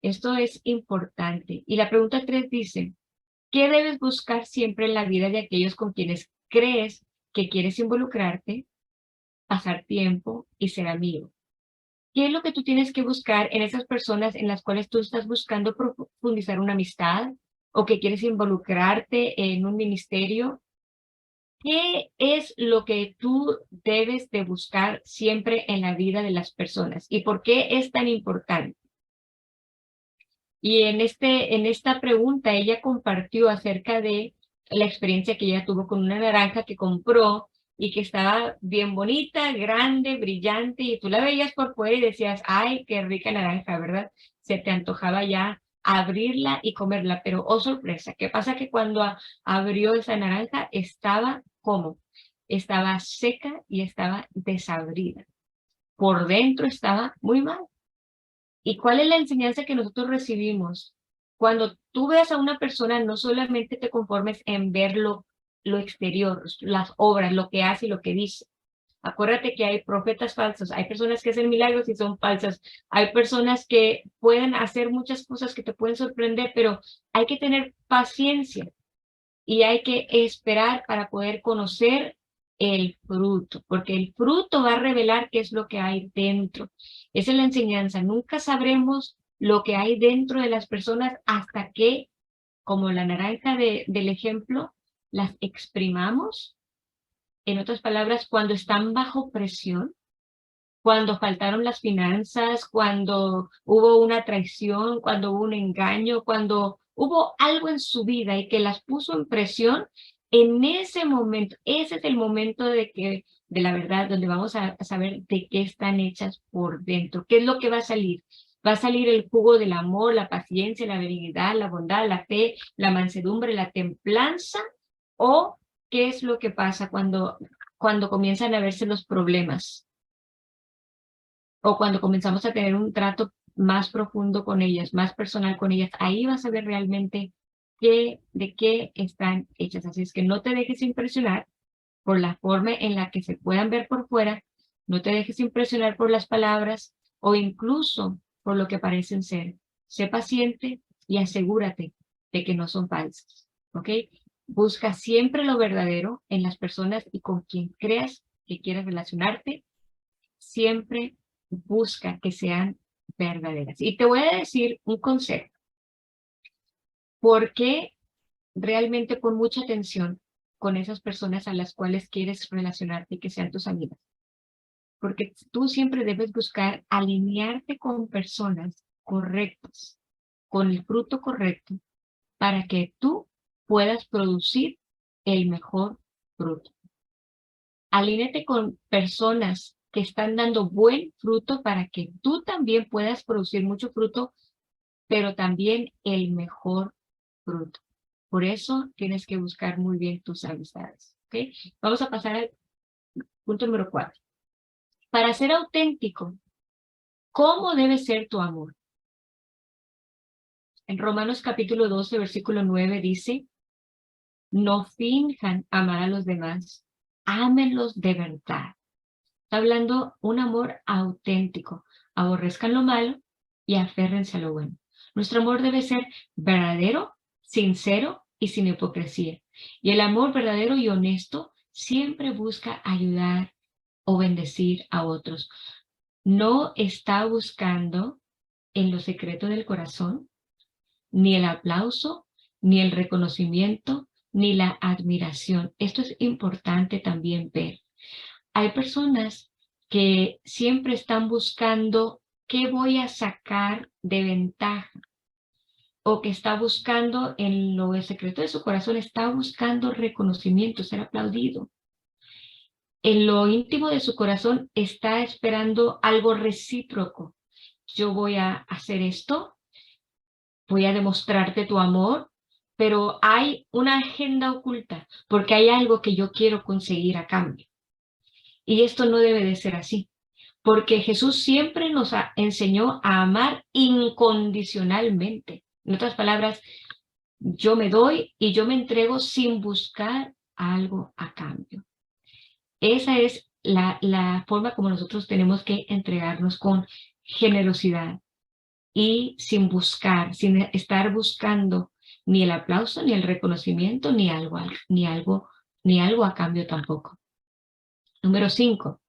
Esto es importante. Y la pregunta 3 dice, ¿qué debes buscar siempre en la vida de aquellos con quienes crees que quieres involucrarte, pasar tiempo y ser amigo? ¿Qué es lo que tú tienes que buscar en esas personas en las cuales tú estás buscando profundizar una amistad o que quieres involucrarte en un ministerio? ¿Qué es lo que tú debes de buscar siempre en la vida de las personas? ¿Y por qué es tan importante? Y en esta pregunta ella compartió acerca de la experiencia que ella tuvo con una naranja que compró y que estaba bien bonita, grande, brillante, y tú la veías por fuera y decías, ay, qué rica naranja, ¿verdad? Se te antojaba ya abrirla y comerla, pero oh sorpresa, ¿qué pasa? Que cuando abrió esa naranja estaba, ¿cómo? Estaba seca y estaba desabrida. Por dentro estaba muy mal. ¿Y cuál es la enseñanza que nosotros recibimos? Cuando tú veas a una persona, no solamente te conformes en ver lo exterior, las obras, lo que hace y lo que dice. Acuérdate que hay profetas falsos, hay personas que hacen milagros y son falsas, hay personas que pueden hacer muchas cosas que te pueden sorprender, pero hay que tener paciencia y hay que esperar para poder conocer el fruto, porque el fruto va a revelar qué es lo que hay dentro. Esa es la enseñanza. Nunca sabremos lo que hay dentro de las personas hasta que, como la naranja del ejemplo, las exprimamos En otras palabras, cuando están bajo presión, cuando faltaron las finanzas, cuando hubo una traición, cuando hubo un engaño, cuando hubo algo en su vida y que las puso en presión, en ese momento, ese es el momento de la verdad, donde vamos a saber de qué están hechas por dentro, qué es lo que va a salir. Va a salir el jugo del amor, la paciencia, la benignidad, la bondad, la fe, la mansedumbre, la templanza, o qué es lo que pasa cuando comienzan a verse los problemas o cuando comenzamos a tener un trato más profundo con ellas, más personal con ellas. Ahí vas a ver realmente de qué están hechas. Así es que no te dejes impresionar por la forma en la que se puedan ver por fuera, no te dejes impresionar por las palabras o incluso por lo que parecen ser. Sé paciente y asegúrate de que no son falsas, ¿ok? Busca siempre lo verdadero en las personas y con quien creas que quieres relacionarte. Siempre busca que sean verdaderas. Y te voy a decir un consejo. Porque realmente pon mucha atención con esas personas a las cuales quieres relacionarte y que sean tus amigas. Porque tú siempre debes buscar alinearte con personas correctas, con el fruto correcto, para que tú puedas producir el mejor fruto. Alíñate con personas que están dando buen fruto para que tú también puedas producir mucho fruto, pero también el mejor fruto. Por eso tienes que buscar muy bien tus amistades. ¿Okay? Vamos a pasar al punto número 4. Para ser auténtico, ¿cómo debe ser tu amor? En Romanos capítulo 12, versículo 9 dice, no finjan amar a los demás, ámenlos de verdad. Está hablando un amor auténtico. Aborrezcan lo malo y aférrense a lo bueno. Nuestro amor debe ser verdadero, sincero y sin hipocresía. Y el amor verdadero y honesto siempre busca ayudar o bendecir a otros. No está buscando en lo secreto del corazón ni el aplauso, ni el reconocimiento, ni la admiración. Esto es importante también ver. Hay personas que siempre están buscando qué voy a sacar de ventaja, o que está buscando en lo secreto de su corazón, está buscando reconocimiento, ser aplaudido. En lo íntimo de su corazón está esperando algo recíproco. Yo voy a hacer esto, voy a demostrarte tu amor, pero hay una agenda oculta, porque hay algo que yo quiero conseguir a cambio. Y esto no debe de ser así, porque Jesús siempre nos enseñó a amar incondicionalmente. En otras palabras, yo me doy y yo me entrego sin buscar algo a cambio. Esa es la forma como nosotros tenemos que entregarnos, con generosidad y sin buscar, sin estar buscando ni el aplauso, ni el reconocimiento, ni algo a cambio tampoco. Número 5.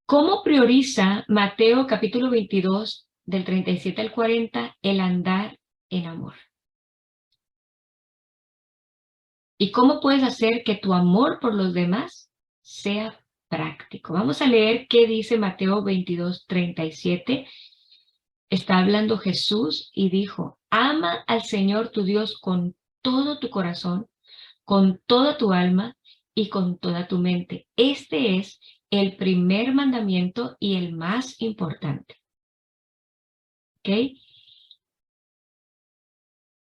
¿Cómo prioriza Mateo capítulo 22, del 37 al 40, el andar en amor? ¿Y cómo puedes hacer que tu amor por los demás sea práctico? Vamos a leer qué dice Mateo 22, 37. Está hablando Jesús y dijo, ama al Señor tu Dios con todo tu corazón, con toda tu alma y con toda tu mente. Este es el primer mandamiento y el más importante. ¿Ok?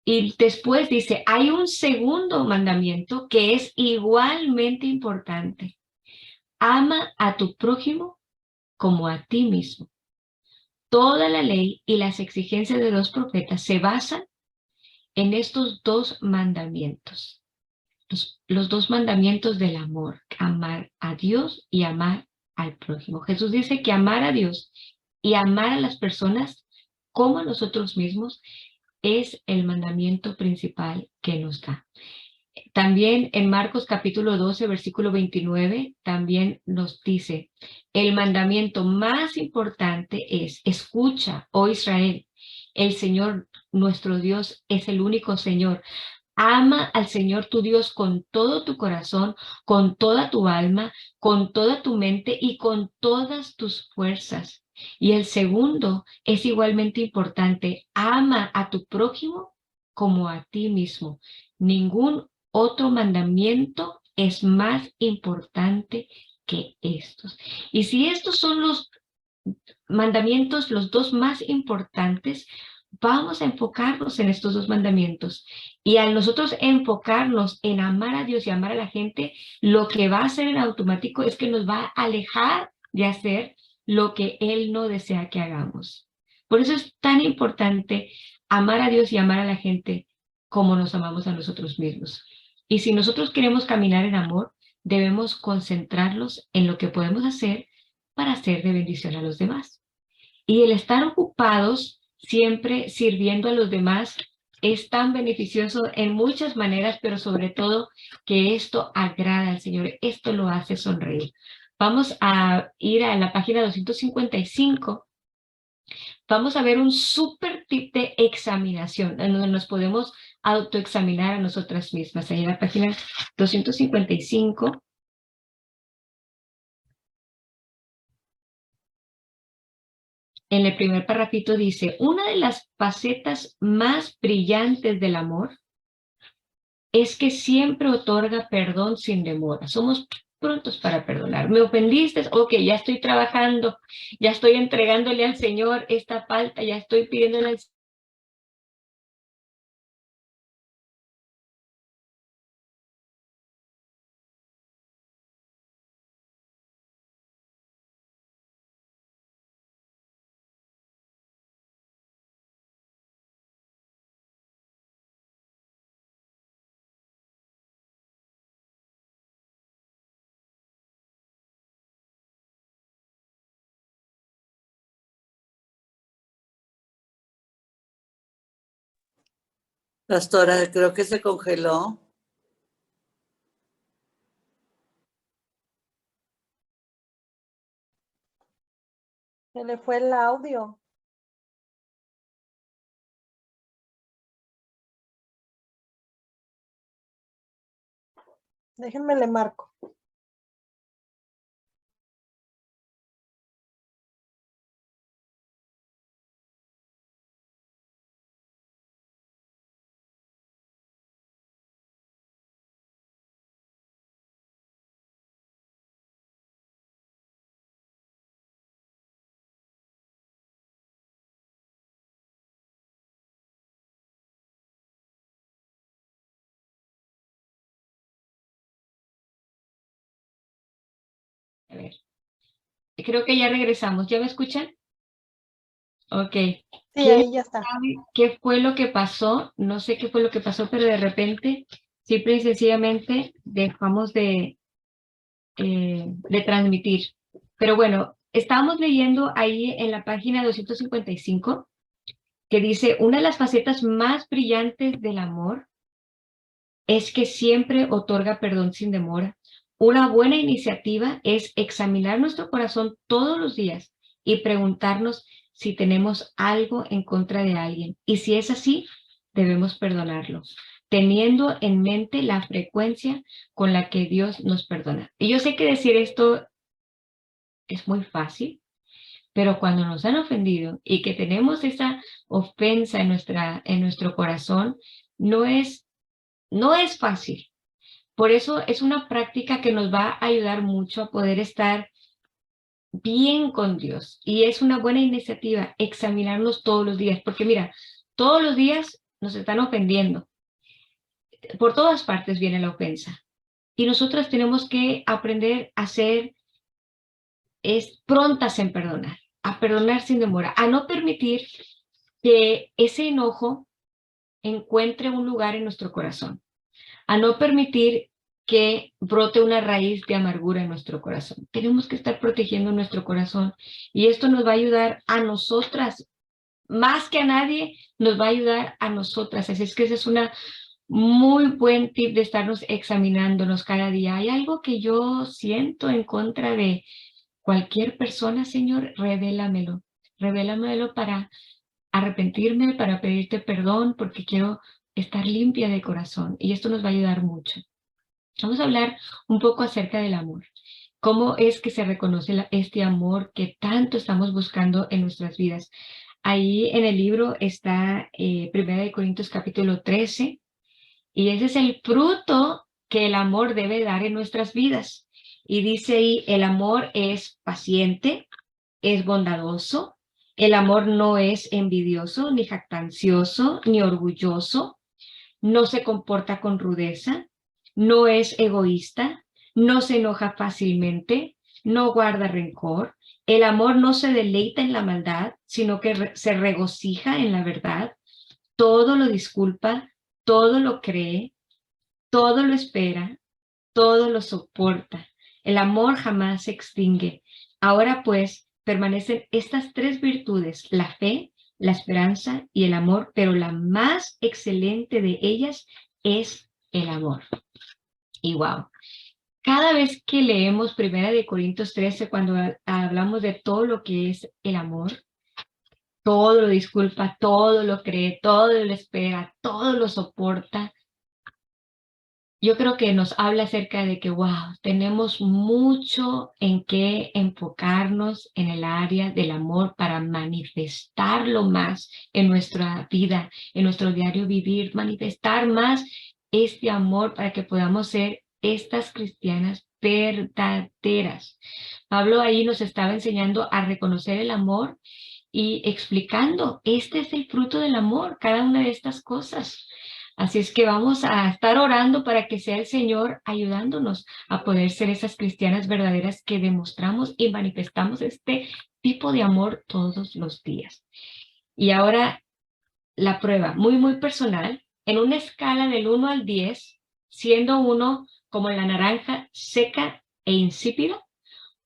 Y después dice, hay un segundo mandamiento que es igualmente importante. Ama a tu prójimo como a ti mismo. Toda la ley y las exigencias de los profetas se basan en estos dos mandamientos. Los dos mandamientos del amor, amar a Dios y amar al prójimo. Jesús dice que amar a Dios y amar a las personas como a nosotros mismos es el mandamiento principal que nos da. También en Marcos capítulo 12, versículo 29, también nos dice, el mandamiento más importante es, escucha, oh Israel, el Señor nuestro Dios es el único Señor. Ama al Señor tu Dios con todo tu corazón, con toda tu alma, con toda tu mente y con todas tus fuerzas. Y el segundo es igualmente importante. Ama a tu prójimo como a ti mismo. Ningún otro mandamiento es más importante que estos. Y si estos son los mandamientos, los dos más importantes, vamos a enfocarnos en estos dos mandamientos. Y al nosotros enfocarnos en amar a Dios y amar a la gente, lo que va a hacer en automático es que nos va a alejar de hacer lo que Él no desea que hagamos. Por eso es tan importante amar a Dios y amar a la gente como nos amamos a nosotros mismos. Y si nosotros queremos caminar en amor, debemos concentrarnos en lo que podemos hacer para ser de bendición a los demás. Y el estar ocupados siempre sirviendo a los demás es tan beneficioso en muchas maneras, pero sobre todo que esto agrada al Señor, esto lo hace sonreír. Vamos a ir a la página 255. Vamos a ver un súper tip de examinación, en donde nos podemos autoexaminar a nosotras mismas. Ahí en la página 255. En el primer parrafito dice, una de las facetas más brillantes del amor es que siempre otorga perdón sin demora. Somos prontos para perdonar. ¿Me ofendiste? Ok, ya estoy trabajando, ya estoy entregándole al Señor esta falta, ya estoy pidiéndole al Pastora, creo que se congeló. Se le fue el audio. Déjenme le marco. A ver, creo que ya regresamos. ¿Ya me escuchan? Ok. Sí, ¿Quién ahí ya está. sabe qué fue lo que pasó? No sé qué fue lo que pasó, pero de repente, simple y sencillamente, dejamos de transmitir. Pero bueno, estábamos leyendo ahí en la página 255 que dice, una de las facetas más brillantes del amor es que siempre otorga perdón sin demora. Una buena iniciativa es examinar nuestro corazón todos los días y preguntarnos si tenemos algo en contra de alguien. Y si es así, debemos perdonarlo, teniendo en mente la frecuencia con la que Dios nos perdona. Y yo sé que decir esto es muy fácil, pero cuando nos han ofendido y que tenemos esa ofensa en nuestro corazón, no es fácil. Por eso es una práctica que nos va a ayudar mucho a poder estar bien con Dios. Y es una buena iniciativa examinarnos todos los días, porque mira, todos los días nos están ofendiendo. Por todas partes viene la ofensa. Y nosotras tenemos que aprender a ser prontas en perdonar, a perdonar sin demora, a no permitir que ese enojo encuentre un lugar en nuestro corazón, a no permitir que brote una raíz de amargura en nuestro corazón. Tenemos que estar protegiendo nuestro corazón y esto nos va a ayudar a nosotras, más que a nadie, nos va a ayudar a nosotras. Así es que ese es una muy buen tip de estarnos examinándonos cada día. ¿Hay algo que yo siento en contra de cualquier persona, Señor? Revélamelo. Revélamelo para arrepentirme, para pedirte perdón, porque quiero estar limpia de corazón, y esto nos va a ayudar mucho. Vamos a hablar un poco acerca del amor. ¿Cómo es que se reconoce este amor que tanto estamos buscando en nuestras vidas? Ahí en el libro está 1 Corintios capítulo 13, y ese es el fruto que el amor debe dar en nuestras vidas. Y dice ahí, el amor es paciente, es bondadoso, el amor no es envidioso, ni jactancioso, ni orgulloso, no se comporta con rudeza, no es egoísta, no se enoja fácilmente, no guarda rencor. El amor no se deleita en la maldad, sino que se regocija en la verdad. Todo lo disculpa, todo lo cree, todo lo espera, todo lo soporta. El amor jamás se extingue. Ahora pues permanecen estas tres virtudes, la fe, la esperanza y el amor, pero la más excelente de ellas es el amor. Y wow, cada vez que leemos 1 Corintios 13, cuando hablamos de todo lo que es el amor, todo lo disculpa, todo lo cree, todo lo espera, todo lo soporta, yo creo que nos habla acerca de que, wow, tenemos mucho en qué enfocarnos en el área del amor para manifestarlo más en nuestra vida, en nuestro diario vivir, manifestar más este amor para que podamos ser estas cristianas verdaderas. Pablo ahí nos estaba enseñando a reconocer el amor y explicando, este es el fruto del amor, cada una de estas cosas. Así es que vamos a estar orando para que sea el Señor ayudándonos a poder ser esas cristianas verdaderas que demostramos y manifestamos este tipo de amor todos los días. Y ahora la prueba, muy personal, en una escala del 1 al 10, siendo 1 como la naranja seca e insípida,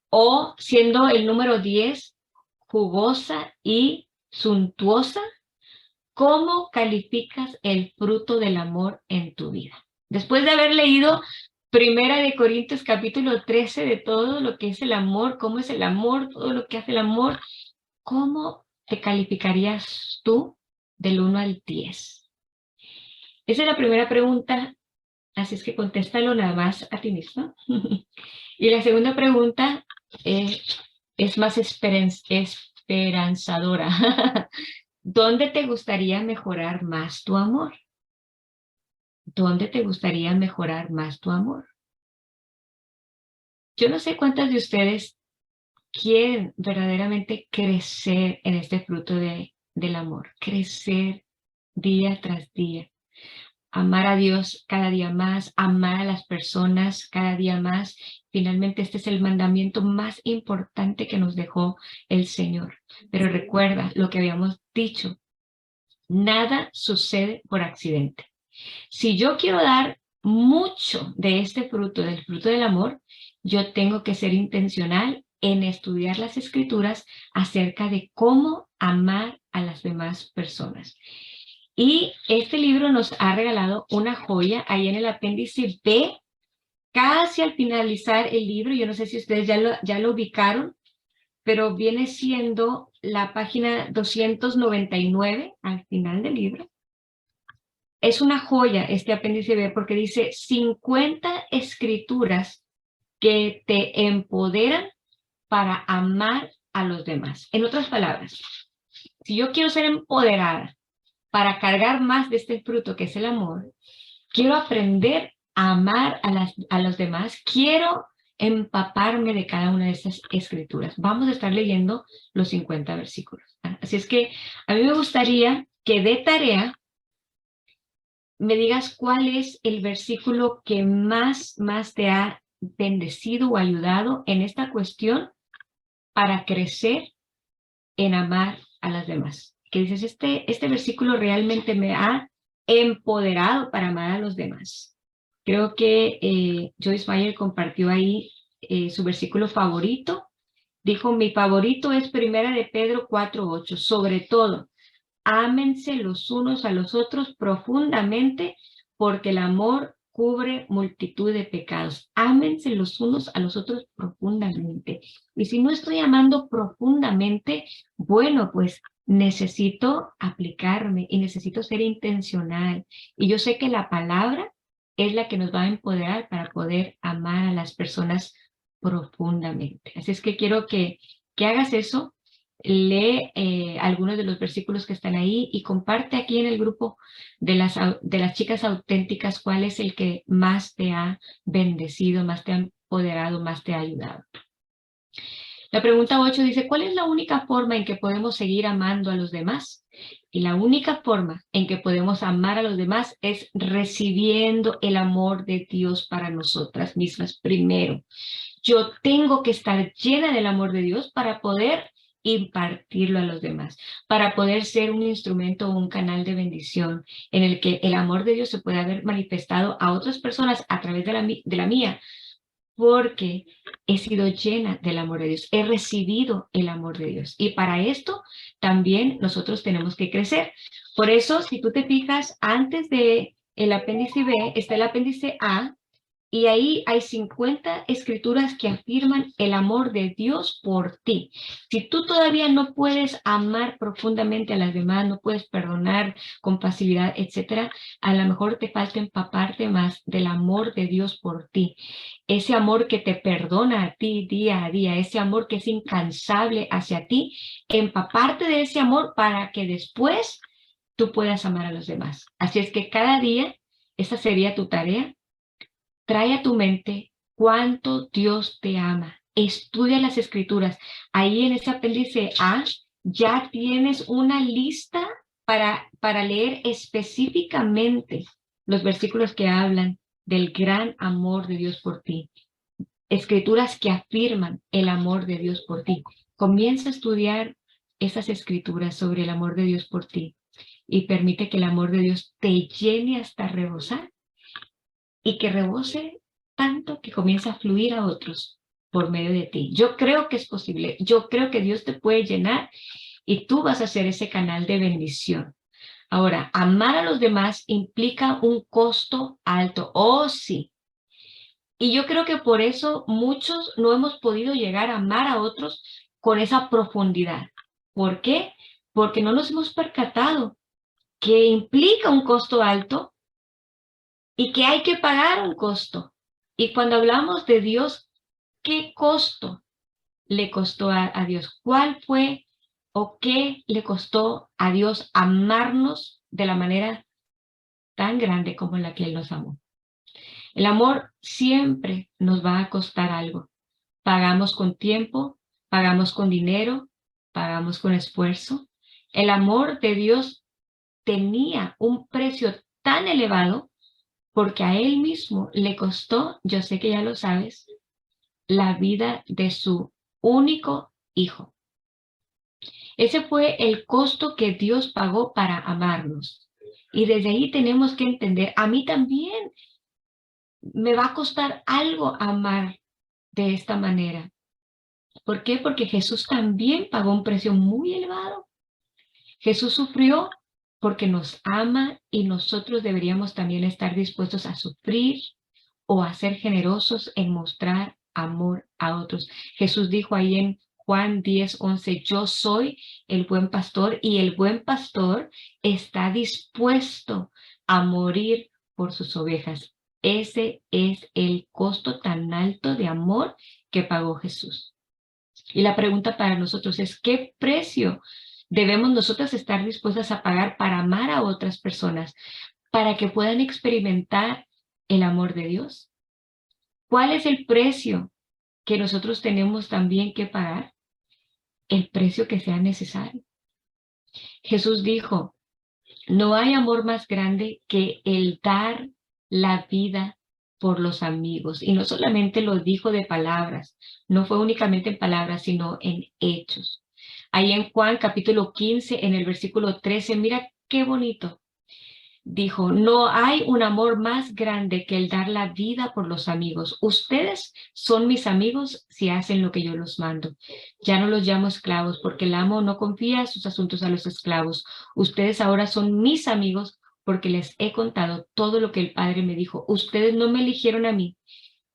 o siendo el número 10 jugosa y suntuosa. ¿Cómo calificas el fruto del amor en tu vida? Después de haber leído 1 Corintios capítulo 13 de todo lo que es el amor, cómo es el amor, todo lo que hace el amor, ¿cómo te calificarías tú del 1 al 10? Esa es la primera pregunta, así es que contéstalo nada más a ti mismo. Y la segunda pregunta es más esperanzadora. ¿Dónde te gustaría mejorar más tu amor? ¿Dónde te gustaría mejorar más tu amor? Yo no sé cuántas de ustedes quieren verdaderamente crecer en este fruto del amor, crecer día tras día, amar a Dios cada día más, amar a las personas cada día más. Finalmente este es el mandamiento más importante que nos dejó el Señor. Pero recuerda lo que habíamos dicho, nada sucede por accidente. Si yo quiero dar mucho de este fruto, del fruto del amor, yo tengo que ser intencional en estudiar las Escrituras acerca de cómo amar a las demás personas. Y este libro nos ha regalado una joya ahí en el apéndice B, casi al finalizar el libro. Yo no sé si ustedes ya lo ubicaron, pero viene siendo la página 299 al final del libro. Es una joya este apéndice B porque dice 50 escrituras que te empoderan para amar a los demás. En otras palabras, si yo quiero ser empoderada para cargar más de este fruto que es el amor, quiero aprender a amar a los demás, quiero empaparme de cada una de esas escrituras. Vamos a estar leyendo los 50 versículos. Así es que a mí me gustaría que de tarea me digas cuál es el versículo que más te ha bendecido o ayudado en esta cuestión para crecer en amar a las demás. Que dices, este versículo realmente me ha empoderado para amar a los demás. Creo que Joyce Meyer compartió ahí su versículo favorito. Dijo, mi favorito es 1 Pedro 4:8. Sobre todo, ámense los unos a los otros profundamente, porque el amor cubre multitud de pecados. Ámense los unos a los otros profundamente. Y si no estoy amando profundamente, bueno, pues necesito aplicarme y necesito ser intencional. Y yo sé que la palabra es la que nos va a empoderar para poder amar a las personas profundamente. Así es que quiero que hagas eso. Lee algunos de los versículos que están ahí y comparte aquí en el grupo de las chicas auténticas cuál es el que más te ha bendecido, más te ha empoderado, más te ha ayudado. La pregunta 8 dice, ¿cuál es la única forma en que podemos seguir amando a los demás? Y la única forma en que podemos amar a los demás es recibiendo el amor de Dios para nosotras mismas primero. Yo tengo que estar llena del amor de Dios para poder impartirlo a los demás, para poder ser un instrumento o un canal de bendición en el que el amor de Dios se pueda haber manifestado a otras personas a través de la mía, porque he sido llena del amor de Dios, he recibido el amor de Dios. Y para esto también nosotros tenemos que crecer. Por eso, si tú te fijas, antes de el apéndice B está el apéndice A, y ahí hay 50 escrituras que afirman el amor de Dios por ti. Si tú todavía no puedes amar profundamente a las demás, no puedes perdonar con facilidad, etcétera, a lo mejor te falta empaparte más del amor de Dios por ti. Ese amor que te perdona a ti día a día, ese amor que es incansable hacia ti, empaparte de ese amor para que después tú puedas amar a los demás. Así es que cada día, esa sería tu tarea. Trae a tu mente cuánto Dios te ama. Estudia las escrituras. Ahí en ese apéndice A ya tienes una lista para leer específicamente los versículos que hablan del gran amor de Dios por ti. Escrituras que afirman el amor de Dios por ti. Comienza a estudiar esas escrituras sobre el amor de Dios por ti y permite que el amor de Dios te llene hasta rebosar y que rebose tanto que comience a fluir a otros por medio de ti. Yo creo que es posible. Yo creo que Dios te puede llenar y tú vas a ser ese canal de bendición. Ahora, amar a los demás implica un costo alto. Oh, sí. Y yo creo que por eso muchos no hemos podido llegar a amar a otros con esa profundidad. ¿Por qué? Porque no nos hemos percatado que implica un costo alto y que hay que pagar un costo. Y cuando hablamos de Dios, ¿qué costo le costó a Dios? ¿Cuál fue o qué le costó a Dios amarnos de la manera tan grande como la que Él nos amó? El amor siempre nos va a costar algo. Pagamos con tiempo, pagamos con dinero, pagamos con esfuerzo. El amor de Dios tenía un precio tan elevado porque a Él mismo le costó, yo sé que ya lo sabes, la vida de su único hijo. Ese fue el costo que Dios pagó para amarnos. Y desde ahí tenemos que entender, a mí también me va a costar algo amar de esta manera. ¿Por qué? Porque Jesús también pagó un precio muy elevado. Jesús sufrió porque nos ama y nosotros deberíamos también estar dispuestos a sufrir o a ser generosos en mostrar amor a otros. Jesús dijo ahí en Juan 10:11, yo soy el buen pastor y el buen pastor está dispuesto a morir por sus ovejas. Ese es el costo tan alto de amor que pagó Jesús. Y la pregunta para nosotros es, ¿qué precio debemos nosotras estar dispuestas a pagar para amar a otras personas, para que puedan experimentar el amor de Dios? ¿Cuál es el precio que nosotros tenemos también que pagar? El precio que sea necesario. Jesús dijo, no hay amor más grande que el dar la vida por los amigos. Y no solamente lo dijo de palabras, no fue únicamente en palabras, sino en hechos. Ahí en Juan capítulo 15, en el versículo 13, mira qué bonito. Dijo, no hay un amor más grande que el dar la vida por los amigos. Ustedes son mis amigos si hacen lo que yo los mando. Ya no los llamo esclavos porque el amo no confía sus asuntos a los esclavos. Ustedes ahora son mis amigos porque les he contado todo lo que el Padre me dijo. Ustedes no me eligieron a mí,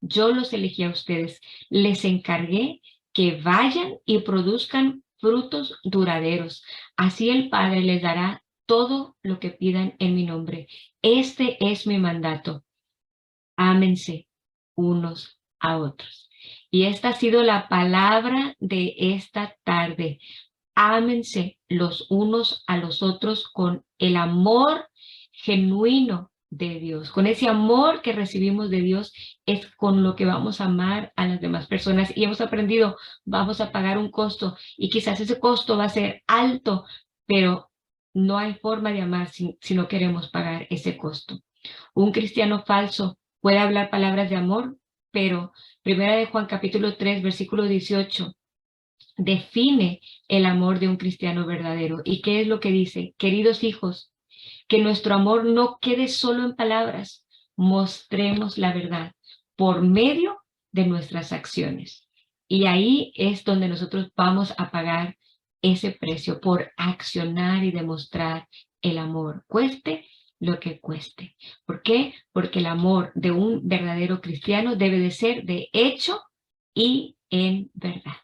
yo los elegí a ustedes. Les encargué que vayan y produzcan frutos duraderos. Así el Padre les dará todo lo que pidan en mi nombre. Este es mi mandato. Ámense unos a otros. Y esta ha sido la palabra de esta tarde. Ámense los unos a los otros con el amor genuino de Dios. Con ese amor que recibimos de Dios es con lo que vamos a amar a las demás personas. Y hemos aprendido, vamos a pagar un costo y quizás ese costo va a ser alto, pero no hay forma de amar si no queremos pagar ese costo. Un cristiano falso puede hablar palabras de amor, pero 1 Juan capítulo 3, versículo 18, define el amor de un cristiano verdadero. ¿Y qué es lo que dice? Queridos hijos, que nuestro amor no quede solo en palabras, mostremos la verdad por medio de nuestras acciones. Y ahí es donde nosotros vamos a pagar ese precio por accionar y demostrar el amor, cueste lo que cueste. ¿Por qué? Porque el amor de un verdadero cristiano debe de ser de hecho y en verdad.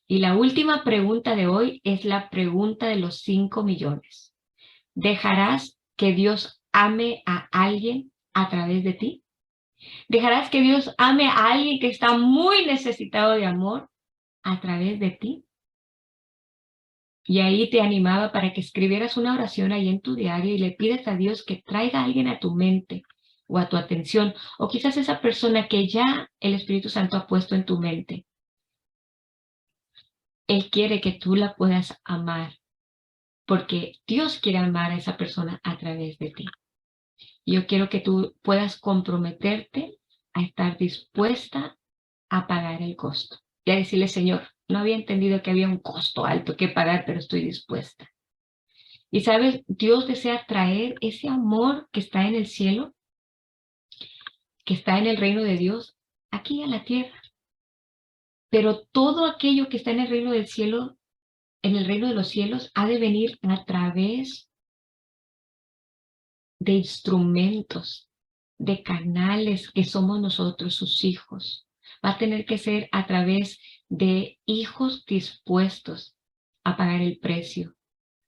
Y la última pregunta de hoy es la pregunta de los 5 millones. ¿Dejarás que Dios ame a alguien a través de ti? ¿Dejarás que Dios ame a alguien que está muy necesitado de amor a través de ti? Y ahí te animaba para que escribieras una oración ahí en tu diario y le pides a Dios que traiga a alguien a tu mente o a tu atención, o quizás esa persona que ya el Espíritu Santo ha puesto en tu mente. Él quiere que tú la puedas amar, porque Dios quiere amar a esa persona a través de ti. Yo quiero que tú puedas comprometerte a estar dispuesta a pagar el costo. Y a decirle, Señor, no había entendido que había un costo alto que pagar, pero estoy dispuesta. Y sabes, Dios desea traer ese amor que está en el cielo, que está en el reino de Dios, aquí a la tierra. Pero todo aquello que está en el reino del cielo, en el reino de los cielos, ha de venir a través de instrumentos, de canales que somos nosotros, sus hijos. Va a tener que ser a través de hijos dispuestos a pagar el precio,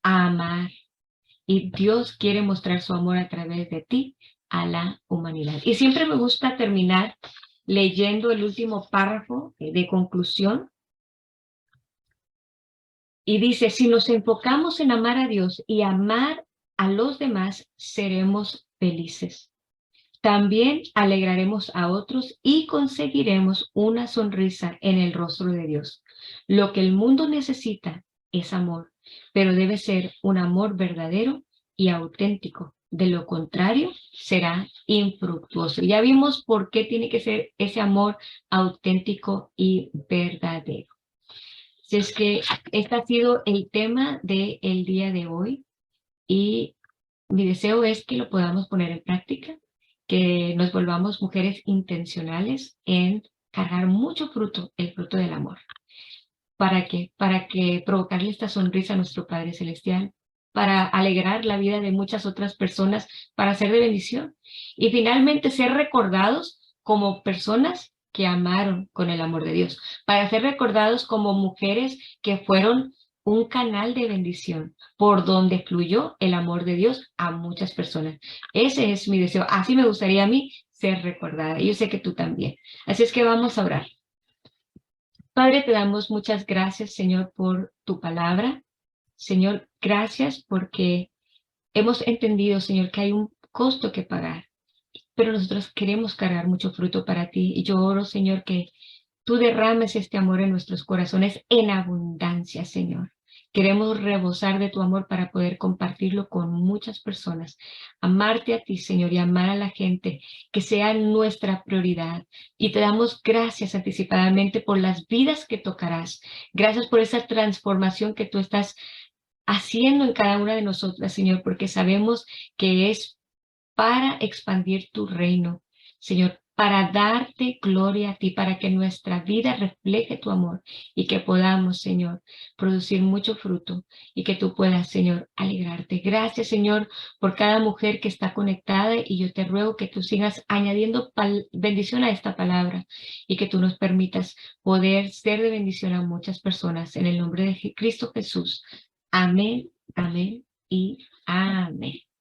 a amar. Y Dios quiere mostrar su amor a través de ti a la humanidad. Y siempre me gusta terminar leyendo el último párrafo de conclusión. Y dice, si nos enfocamos en amar a Dios y amar a los demás, seremos felices. También alegraremos a otros y conseguiremos una sonrisa en el rostro de Dios. Lo que el mundo necesita es amor, pero debe ser un amor verdadero y auténtico. De lo contrario, será infructuoso. Ya vimos por qué tiene que ser ese amor auténtico y verdadero. Si es que este ha sido el tema del día de hoy y mi deseo es que lo podamos poner en práctica, que nos volvamos mujeres intencionales en cargar mucho fruto, el fruto del amor. ¿Para qué? Para que provocarle esta sonrisa a nuestro Padre Celestial, para alegrar la vida de muchas otras personas, para ser de bendición y finalmente ser recordados como personas que amaron con el amor de Dios, para ser recordados como mujeres que fueron un canal de bendición por donde fluyó el amor de Dios a muchas personas. Ese es mi deseo. Así me gustaría a mí ser recordada. Yo sé que tú también. Así es que vamos a orar. Padre, te damos muchas gracias, Señor, por tu palabra. Señor, gracias porque hemos entendido, Señor, que hay un costo que pagar, pero nosotros queremos cargar mucho fruto para ti. Y yo oro, Señor, que tú derrames este amor en nuestros corazones en abundancia, Señor. Queremos rebosar de tu amor para poder compartirlo con muchas personas. Amarte a ti, Señor, y amar a la gente, que sea nuestra prioridad. Y te damos gracias anticipadamente por las vidas que tocarás. Gracias por esa transformación que tú estás haciendo en cada una de nosotras, Señor, porque sabemos que es para expandir tu reino. Señor, para darte gloria a ti, para que nuestra vida refleje tu amor y que podamos, Señor, producir mucho fruto y que tú puedas, Señor, alegrarte. Gracias, Señor, por cada mujer que está conectada y yo te ruego que tú sigas añadiendo bendición a esta palabra y que tú nos permitas poder ser de bendición a muchas personas en el nombre de Cristo Jesús. Amén, amén y amén.